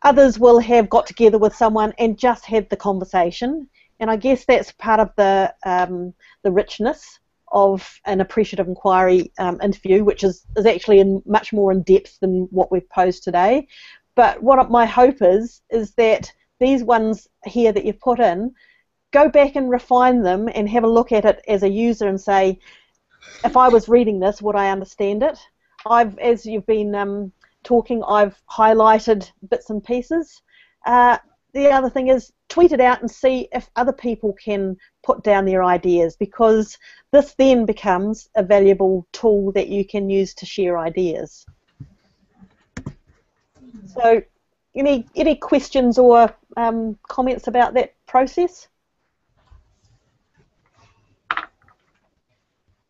others will have got together with someone and just had the conversation, and I guess that's part of the richness of an appreciative inquiry interview, which is actually much more in depth than what we've posed today. But what my hope is that these ones here that you've put in, go back and refine them and have a look at it as a user and say, if I was reading this, would I understand it? As you've been talking, I've highlighted bits and pieces. The other thing is tweet it out and see if other people can put down their ideas, because this then becomes a valuable tool that you can use to share ideas. So, any questions or comments about that process?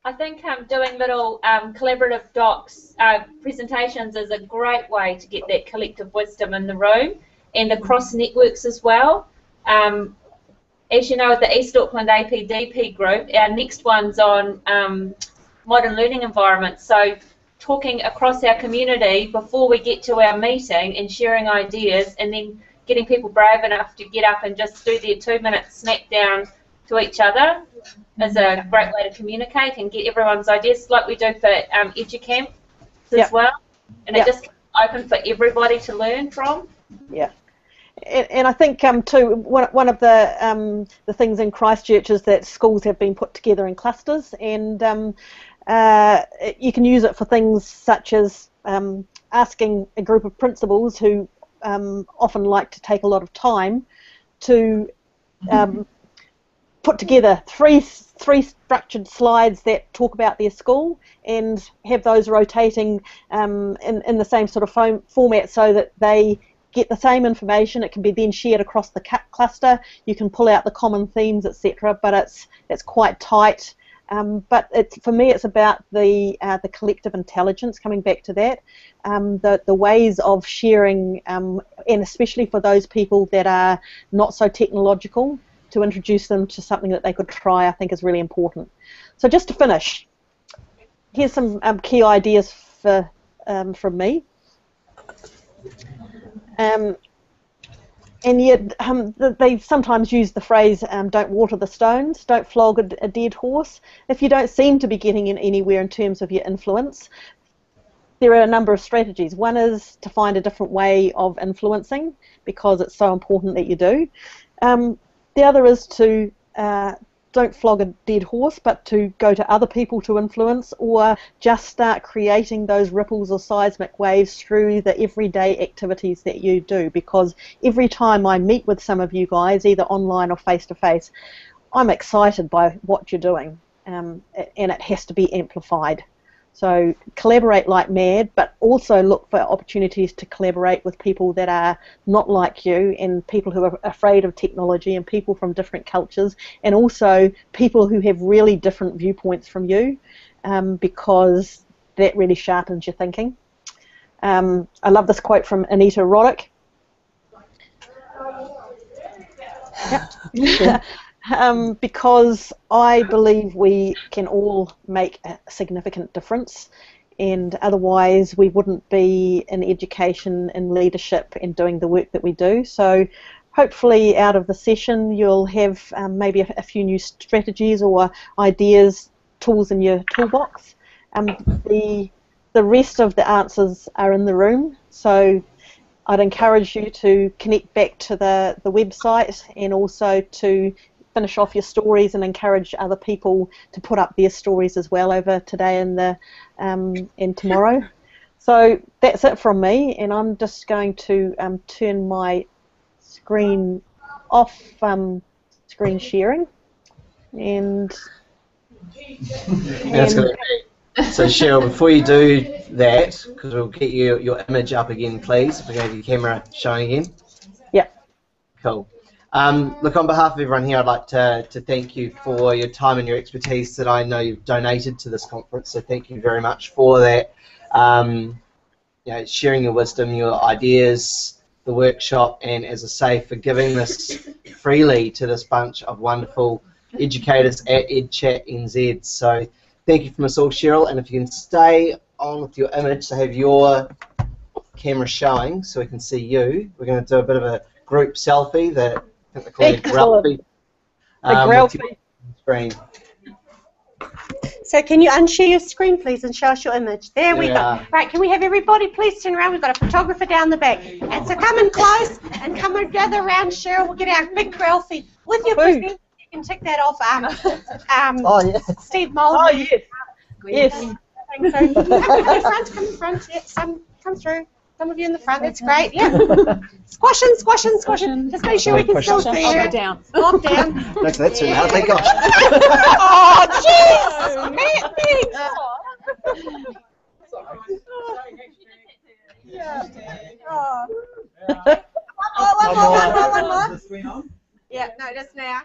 I think doing little collaborative docs, presentations is a great way to get that collective wisdom in the room, and across networks as well. As you know, the East Auckland APDP group, our next one's on modern learning environments. So talking across our community before we get to our meeting and sharing ideas, and then getting people brave enough to get up and just do their 2-minute snap down to each other is a great way to communicate and get everyone's ideas, like we do for EdchatzNZ as well. And it just open for everybody to learn from. Yeah. And I think too, one of the things in Christchurch is that schools have been put together in clusters, and you can use it for things such as asking a group of principals who often like to take a lot of time to put together three structured slides that talk about their school, and have those rotating in the same sort of format, so that they get the same information. It can be then shared across the cluster. You can pull out the common themes, etc. But it's quite tight. But for me, it's about the collective intelligence. Coming back to that, the ways of sharing, and especially for those people that are not so technological, to introduce them to something that they could try, I think is really important. So just to finish, here's some key ideas from me. And yet they sometimes use the phrase, don't water the stones, don't flog a dead horse. If you don't seem to be getting in anywhere in terms of your influence, there are a number of strategies. One is to find a different way of influencing, because it's so important that you do. The other is to don't flog a dead horse, but to go to other people to influence, or just start creating those ripples or seismic waves through the everyday activities that you do. Because every time I meet with some of you guys, either online or face-to-face, I'm excited by what you're doing, and it has to be amplified. So collaborate like mad, but also look for opportunities to collaborate with people that are not like you, and people who are afraid of technology, and people from different cultures, and also people who have really different viewpoints from you, because that really sharpens your thinking. I love this quote from Anita Roddick. Yep. Because I believe we can all make a significant difference, and otherwise we wouldn't be in education and leadership and doing the work that we do. So hopefully out of the session you'll have maybe a few new strategies or ideas, tools in your toolbox. The rest of the answers are in the room, so I'd encourage you to connect back to the website, and also to finish off your stories and encourage other people to put up their stories as well over today and tomorrow. So that's it from me, and I'm just going to turn my screen off, screen sharing, and That's good. So Cheryl, before you do that, because we'll get your image up again, please, if we go to your camera showing again. Yeah. Cool. Look, on behalf of everyone here, I'd like to thank you for your time and your expertise that I know you've donated to this conference, so thank you very much for that. You know, sharing your wisdom, your ideas, the workshop, and as I say, for giving this freely to this bunch of wonderful educators at EdchatzNZ. So thank you from us all, Cheryl, and if you can stay on with your image, so have your camera showing so we can see you. We're going to do a bit of a group selfie that I think they call it grelfie. Screen. So can you unshare your screen, please, and show us your image? There we go. Right, can we have everybody please turn around? We've got a photographer down the back. And so come in close and come and gather around Cheryl. We'll get our big grelfie with your present. You can tick that off. Oh, yes. Steve Mould. Oh, yes. Yes. So come in the front, come in front. Yep, some come through. Some of you in the front, that's great. Yeah. Squashing, squashing, squashing. Just make sure we can still see you. I'll go down. Lock down. That's too loud, thank God. Oh, jeez! Man, thanks. Yeah. Oh. One more. Yeah, no, just now.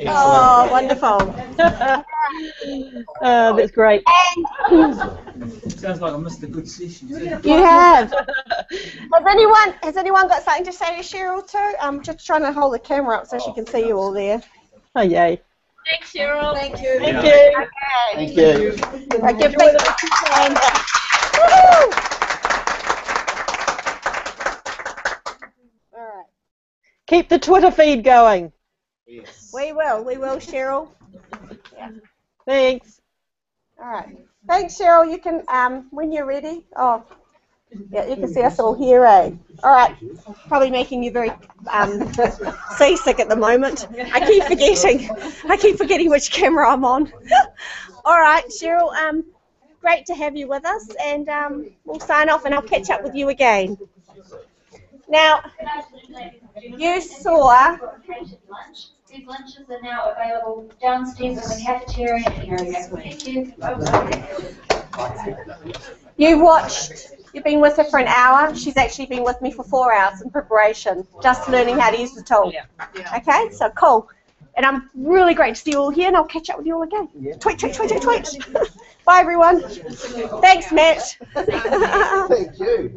Oh, wonderful. That's great. Sounds like I missed a good session. You have. Has anyone got something to say to Cheryl too? I'm just trying to hold the camera up so she can see you all there. Oh, yay. Thanks, Cheryl. Thank you. Thank you. Thank you. I give big hand. All right. Keep the Twitter feed going. Yes. We will, Cheryl. Yeah. Thanks. All right. Thanks, Cheryl. You can, when you're ready. Oh, yeah, you can see us all here, eh? All right. Probably making you very seasick at the moment. I keep forgetting which camera I'm on. All right, Cheryl. Great to have you with us, and we'll sign off, and I'll catch up with you again. Now, you saw. These lunches are now available downstairs in the cafeteria area. Thank you. You've been with her for an hour. She's actually been with me for 4 hours in preparation, just learning how to use the tool. Okay, so cool. And I'm really great to see you all here, and I'll catch up with you all again. Tweet, tweet, tweet, tweet, tweet. Bye, everyone. Thanks, Matt. Thank you.